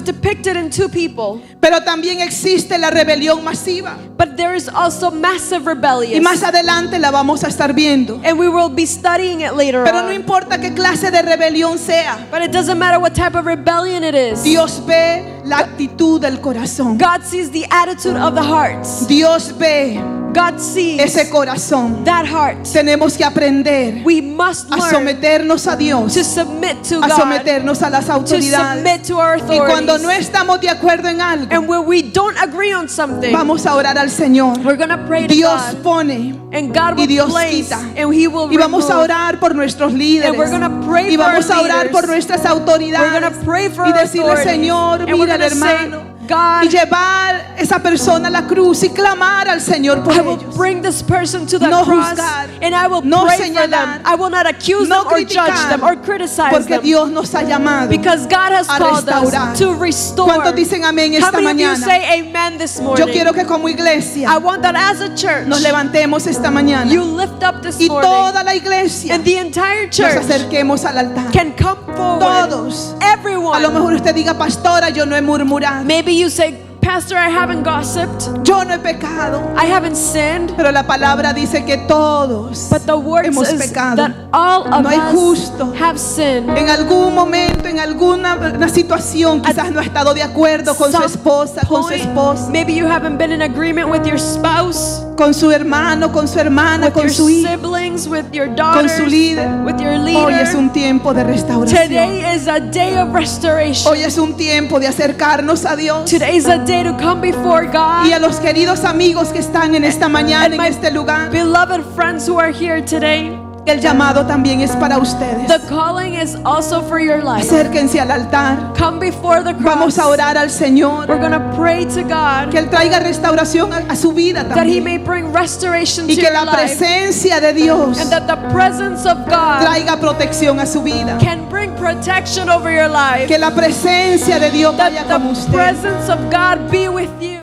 Speaker 2: depicted in 2 people.
Speaker 1: Pero también existe la rebelión masiva.
Speaker 2: But there is also massive
Speaker 1: Y
Speaker 2: rebellion.
Speaker 1: más adelante la vamos a estar viendo.
Speaker 2: And we will be studying it later
Speaker 1: Pero no
Speaker 2: on.
Speaker 1: importa qué clase de rebelión sea.
Speaker 2: But it doesn't matter what type of rebellion it is.
Speaker 1: Dios ve la actitud del corazón.
Speaker 2: God sees the attitude of the hearts.
Speaker 1: Dios ve
Speaker 2: God sees
Speaker 1: ese corazón.
Speaker 2: that heart.
Speaker 1: Tenemos que aprender
Speaker 2: We must
Speaker 1: a
Speaker 2: learn
Speaker 1: someternos a Dios,
Speaker 2: to submit to
Speaker 1: a
Speaker 2: God,
Speaker 1: someternos a las
Speaker 2: to
Speaker 1: autoridades.
Speaker 2: submit to our
Speaker 1: Y cuando no
Speaker 2: authorities.
Speaker 1: estamos de acuerdo en algo,
Speaker 2: And when we don't agree on something,
Speaker 1: vamos a orar al Señor.
Speaker 2: we're going to pray to
Speaker 1: Dios
Speaker 2: God.
Speaker 1: pone
Speaker 2: And God
Speaker 1: y
Speaker 2: will
Speaker 1: Dios
Speaker 2: place,
Speaker 1: quita.
Speaker 2: and He will
Speaker 1: y vamos a
Speaker 2: remove.
Speaker 1: orar por nuestros líderes
Speaker 2: And we're gonna pray
Speaker 1: y
Speaker 2: for
Speaker 1: vamos
Speaker 2: our
Speaker 1: a orar
Speaker 2: leaders.
Speaker 1: por nuestras
Speaker 2: We're
Speaker 1: autoridades
Speaker 2: going to pray for
Speaker 1: y
Speaker 2: our
Speaker 1: decirle,
Speaker 2: authorities.
Speaker 1: Señor,
Speaker 2: And we're
Speaker 1: mira al
Speaker 2: going to say,
Speaker 1: hermano,
Speaker 2: God,
Speaker 1: y llevar esa persona a la cruz y clamar al Señor por
Speaker 2: I will
Speaker 1: ellos.
Speaker 2: bring this person to the
Speaker 1: No
Speaker 2: cross
Speaker 1: juzgar,
Speaker 2: and I will
Speaker 1: no
Speaker 2: pray for
Speaker 1: señalar,
Speaker 2: them. I will not accuse
Speaker 1: no
Speaker 2: them or judge
Speaker 1: criticar,
Speaker 2: them or criticize
Speaker 1: porque
Speaker 2: them.
Speaker 1: Dios nos ha llamado
Speaker 2: Because God has
Speaker 1: a
Speaker 2: called
Speaker 1: restaurar.
Speaker 2: us to restore.
Speaker 1: ¿Cuántos dicen amén
Speaker 2: How
Speaker 1: esta
Speaker 2: many of you
Speaker 1: mañana?
Speaker 2: say amen this
Speaker 1: Yo
Speaker 2: morning?
Speaker 1: quiero que como iglesia
Speaker 2: I want that as a church,
Speaker 1: nos levantemos esta mañana
Speaker 2: you lift up this
Speaker 1: y
Speaker 2: morning
Speaker 1: toda la iglesia
Speaker 2: and the entire
Speaker 1: nos
Speaker 2: church
Speaker 1: acerquemos al altar.
Speaker 2: can come forward.
Speaker 1: Todos. A
Speaker 2: Everyone.
Speaker 1: lo mejor usted diga, pastora, yo no he murmurado,
Speaker 2: Maybe you say, Pastor, I haven't gossiped.
Speaker 1: yo no he pecado.
Speaker 2: I haven't sinned.
Speaker 1: Pero la palabra dice que todos
Speaker 2: But the word
Speaker 1: hemos
Speaker 2: says
Speaker 1: pecado.
Speaker 2: that all of
Speaker 1: No hay
Speaker 2: us
Speaker 1: justo.
Speaker 2: have sinned.
Speaker 1: En algún momento, en alguna una situación, quizás no ha estado de acuerdo con su
Speaker 2: Some
Speaker 1: esposa, con su
Speaker 2: point,
Speaker 1: esposo,
Speaker 2: maybe you haven't been in agreement with your spouse,
Speaker 1: con su hermano, con su hermana,
Speaker 2: with
Speaker 1: con
Speaker 2: your
Speaker 1: su hijo,
Speaker 2: siblings, with your
Speaker 1: con
Speaker 2: daughters,
Speaker 1: su líder.
Speaker 2: with your
Speaker 1: Hoy es
Speaker 2: leader.
Speaker 1: un tiempo de restauración.
Speaker 2: Today is a day of restoration.
Speaker 1: Hoy es un tiempo de acercarnos a Dios.
Speaker 2: Today is a day to come before God.
Speaker 1: Y a los queridos amigos que están en esta mañana,
Speaker 2: And
Speaker 1: en
Speaker 2: my
Speaker 1: este lugar,
Speaker 2: beloved friends who are here today,
Speaker 1: el llamado también es para ustedes.
Speaker 2: the calling is also for your life.
Speaker 1: Acérquense al altar.
Speaker 2: Come before the
Speaker 1: Vamos
Speaker 2: cross.
Speaker 1: a orar al Señor.
Speaker 2: We're going to pray to God
Speaker 1: Que Él traiga restauración a su vida
Speaker 2: that He
Speaker 1: también.
Speaker 2: may bring restoration
Speaker 1: Y
Speaker 2: to
Speaker 1: que
Speaker 2: your
Speaker 1: la
Speaker 2: life,
Speaker 1: presencia de Dios
Speaker 2: and that the presence of God
Speaker 1: traiga protección a su vida.
Speaker 2: can bring protection over your life.
Speaker 1: Que la presencia de Dios vaya
Speaker 2: That
Speaker 1: con
Speaker 2: the
Speaker 1: usted.
Speaker 2: presence of God be with you.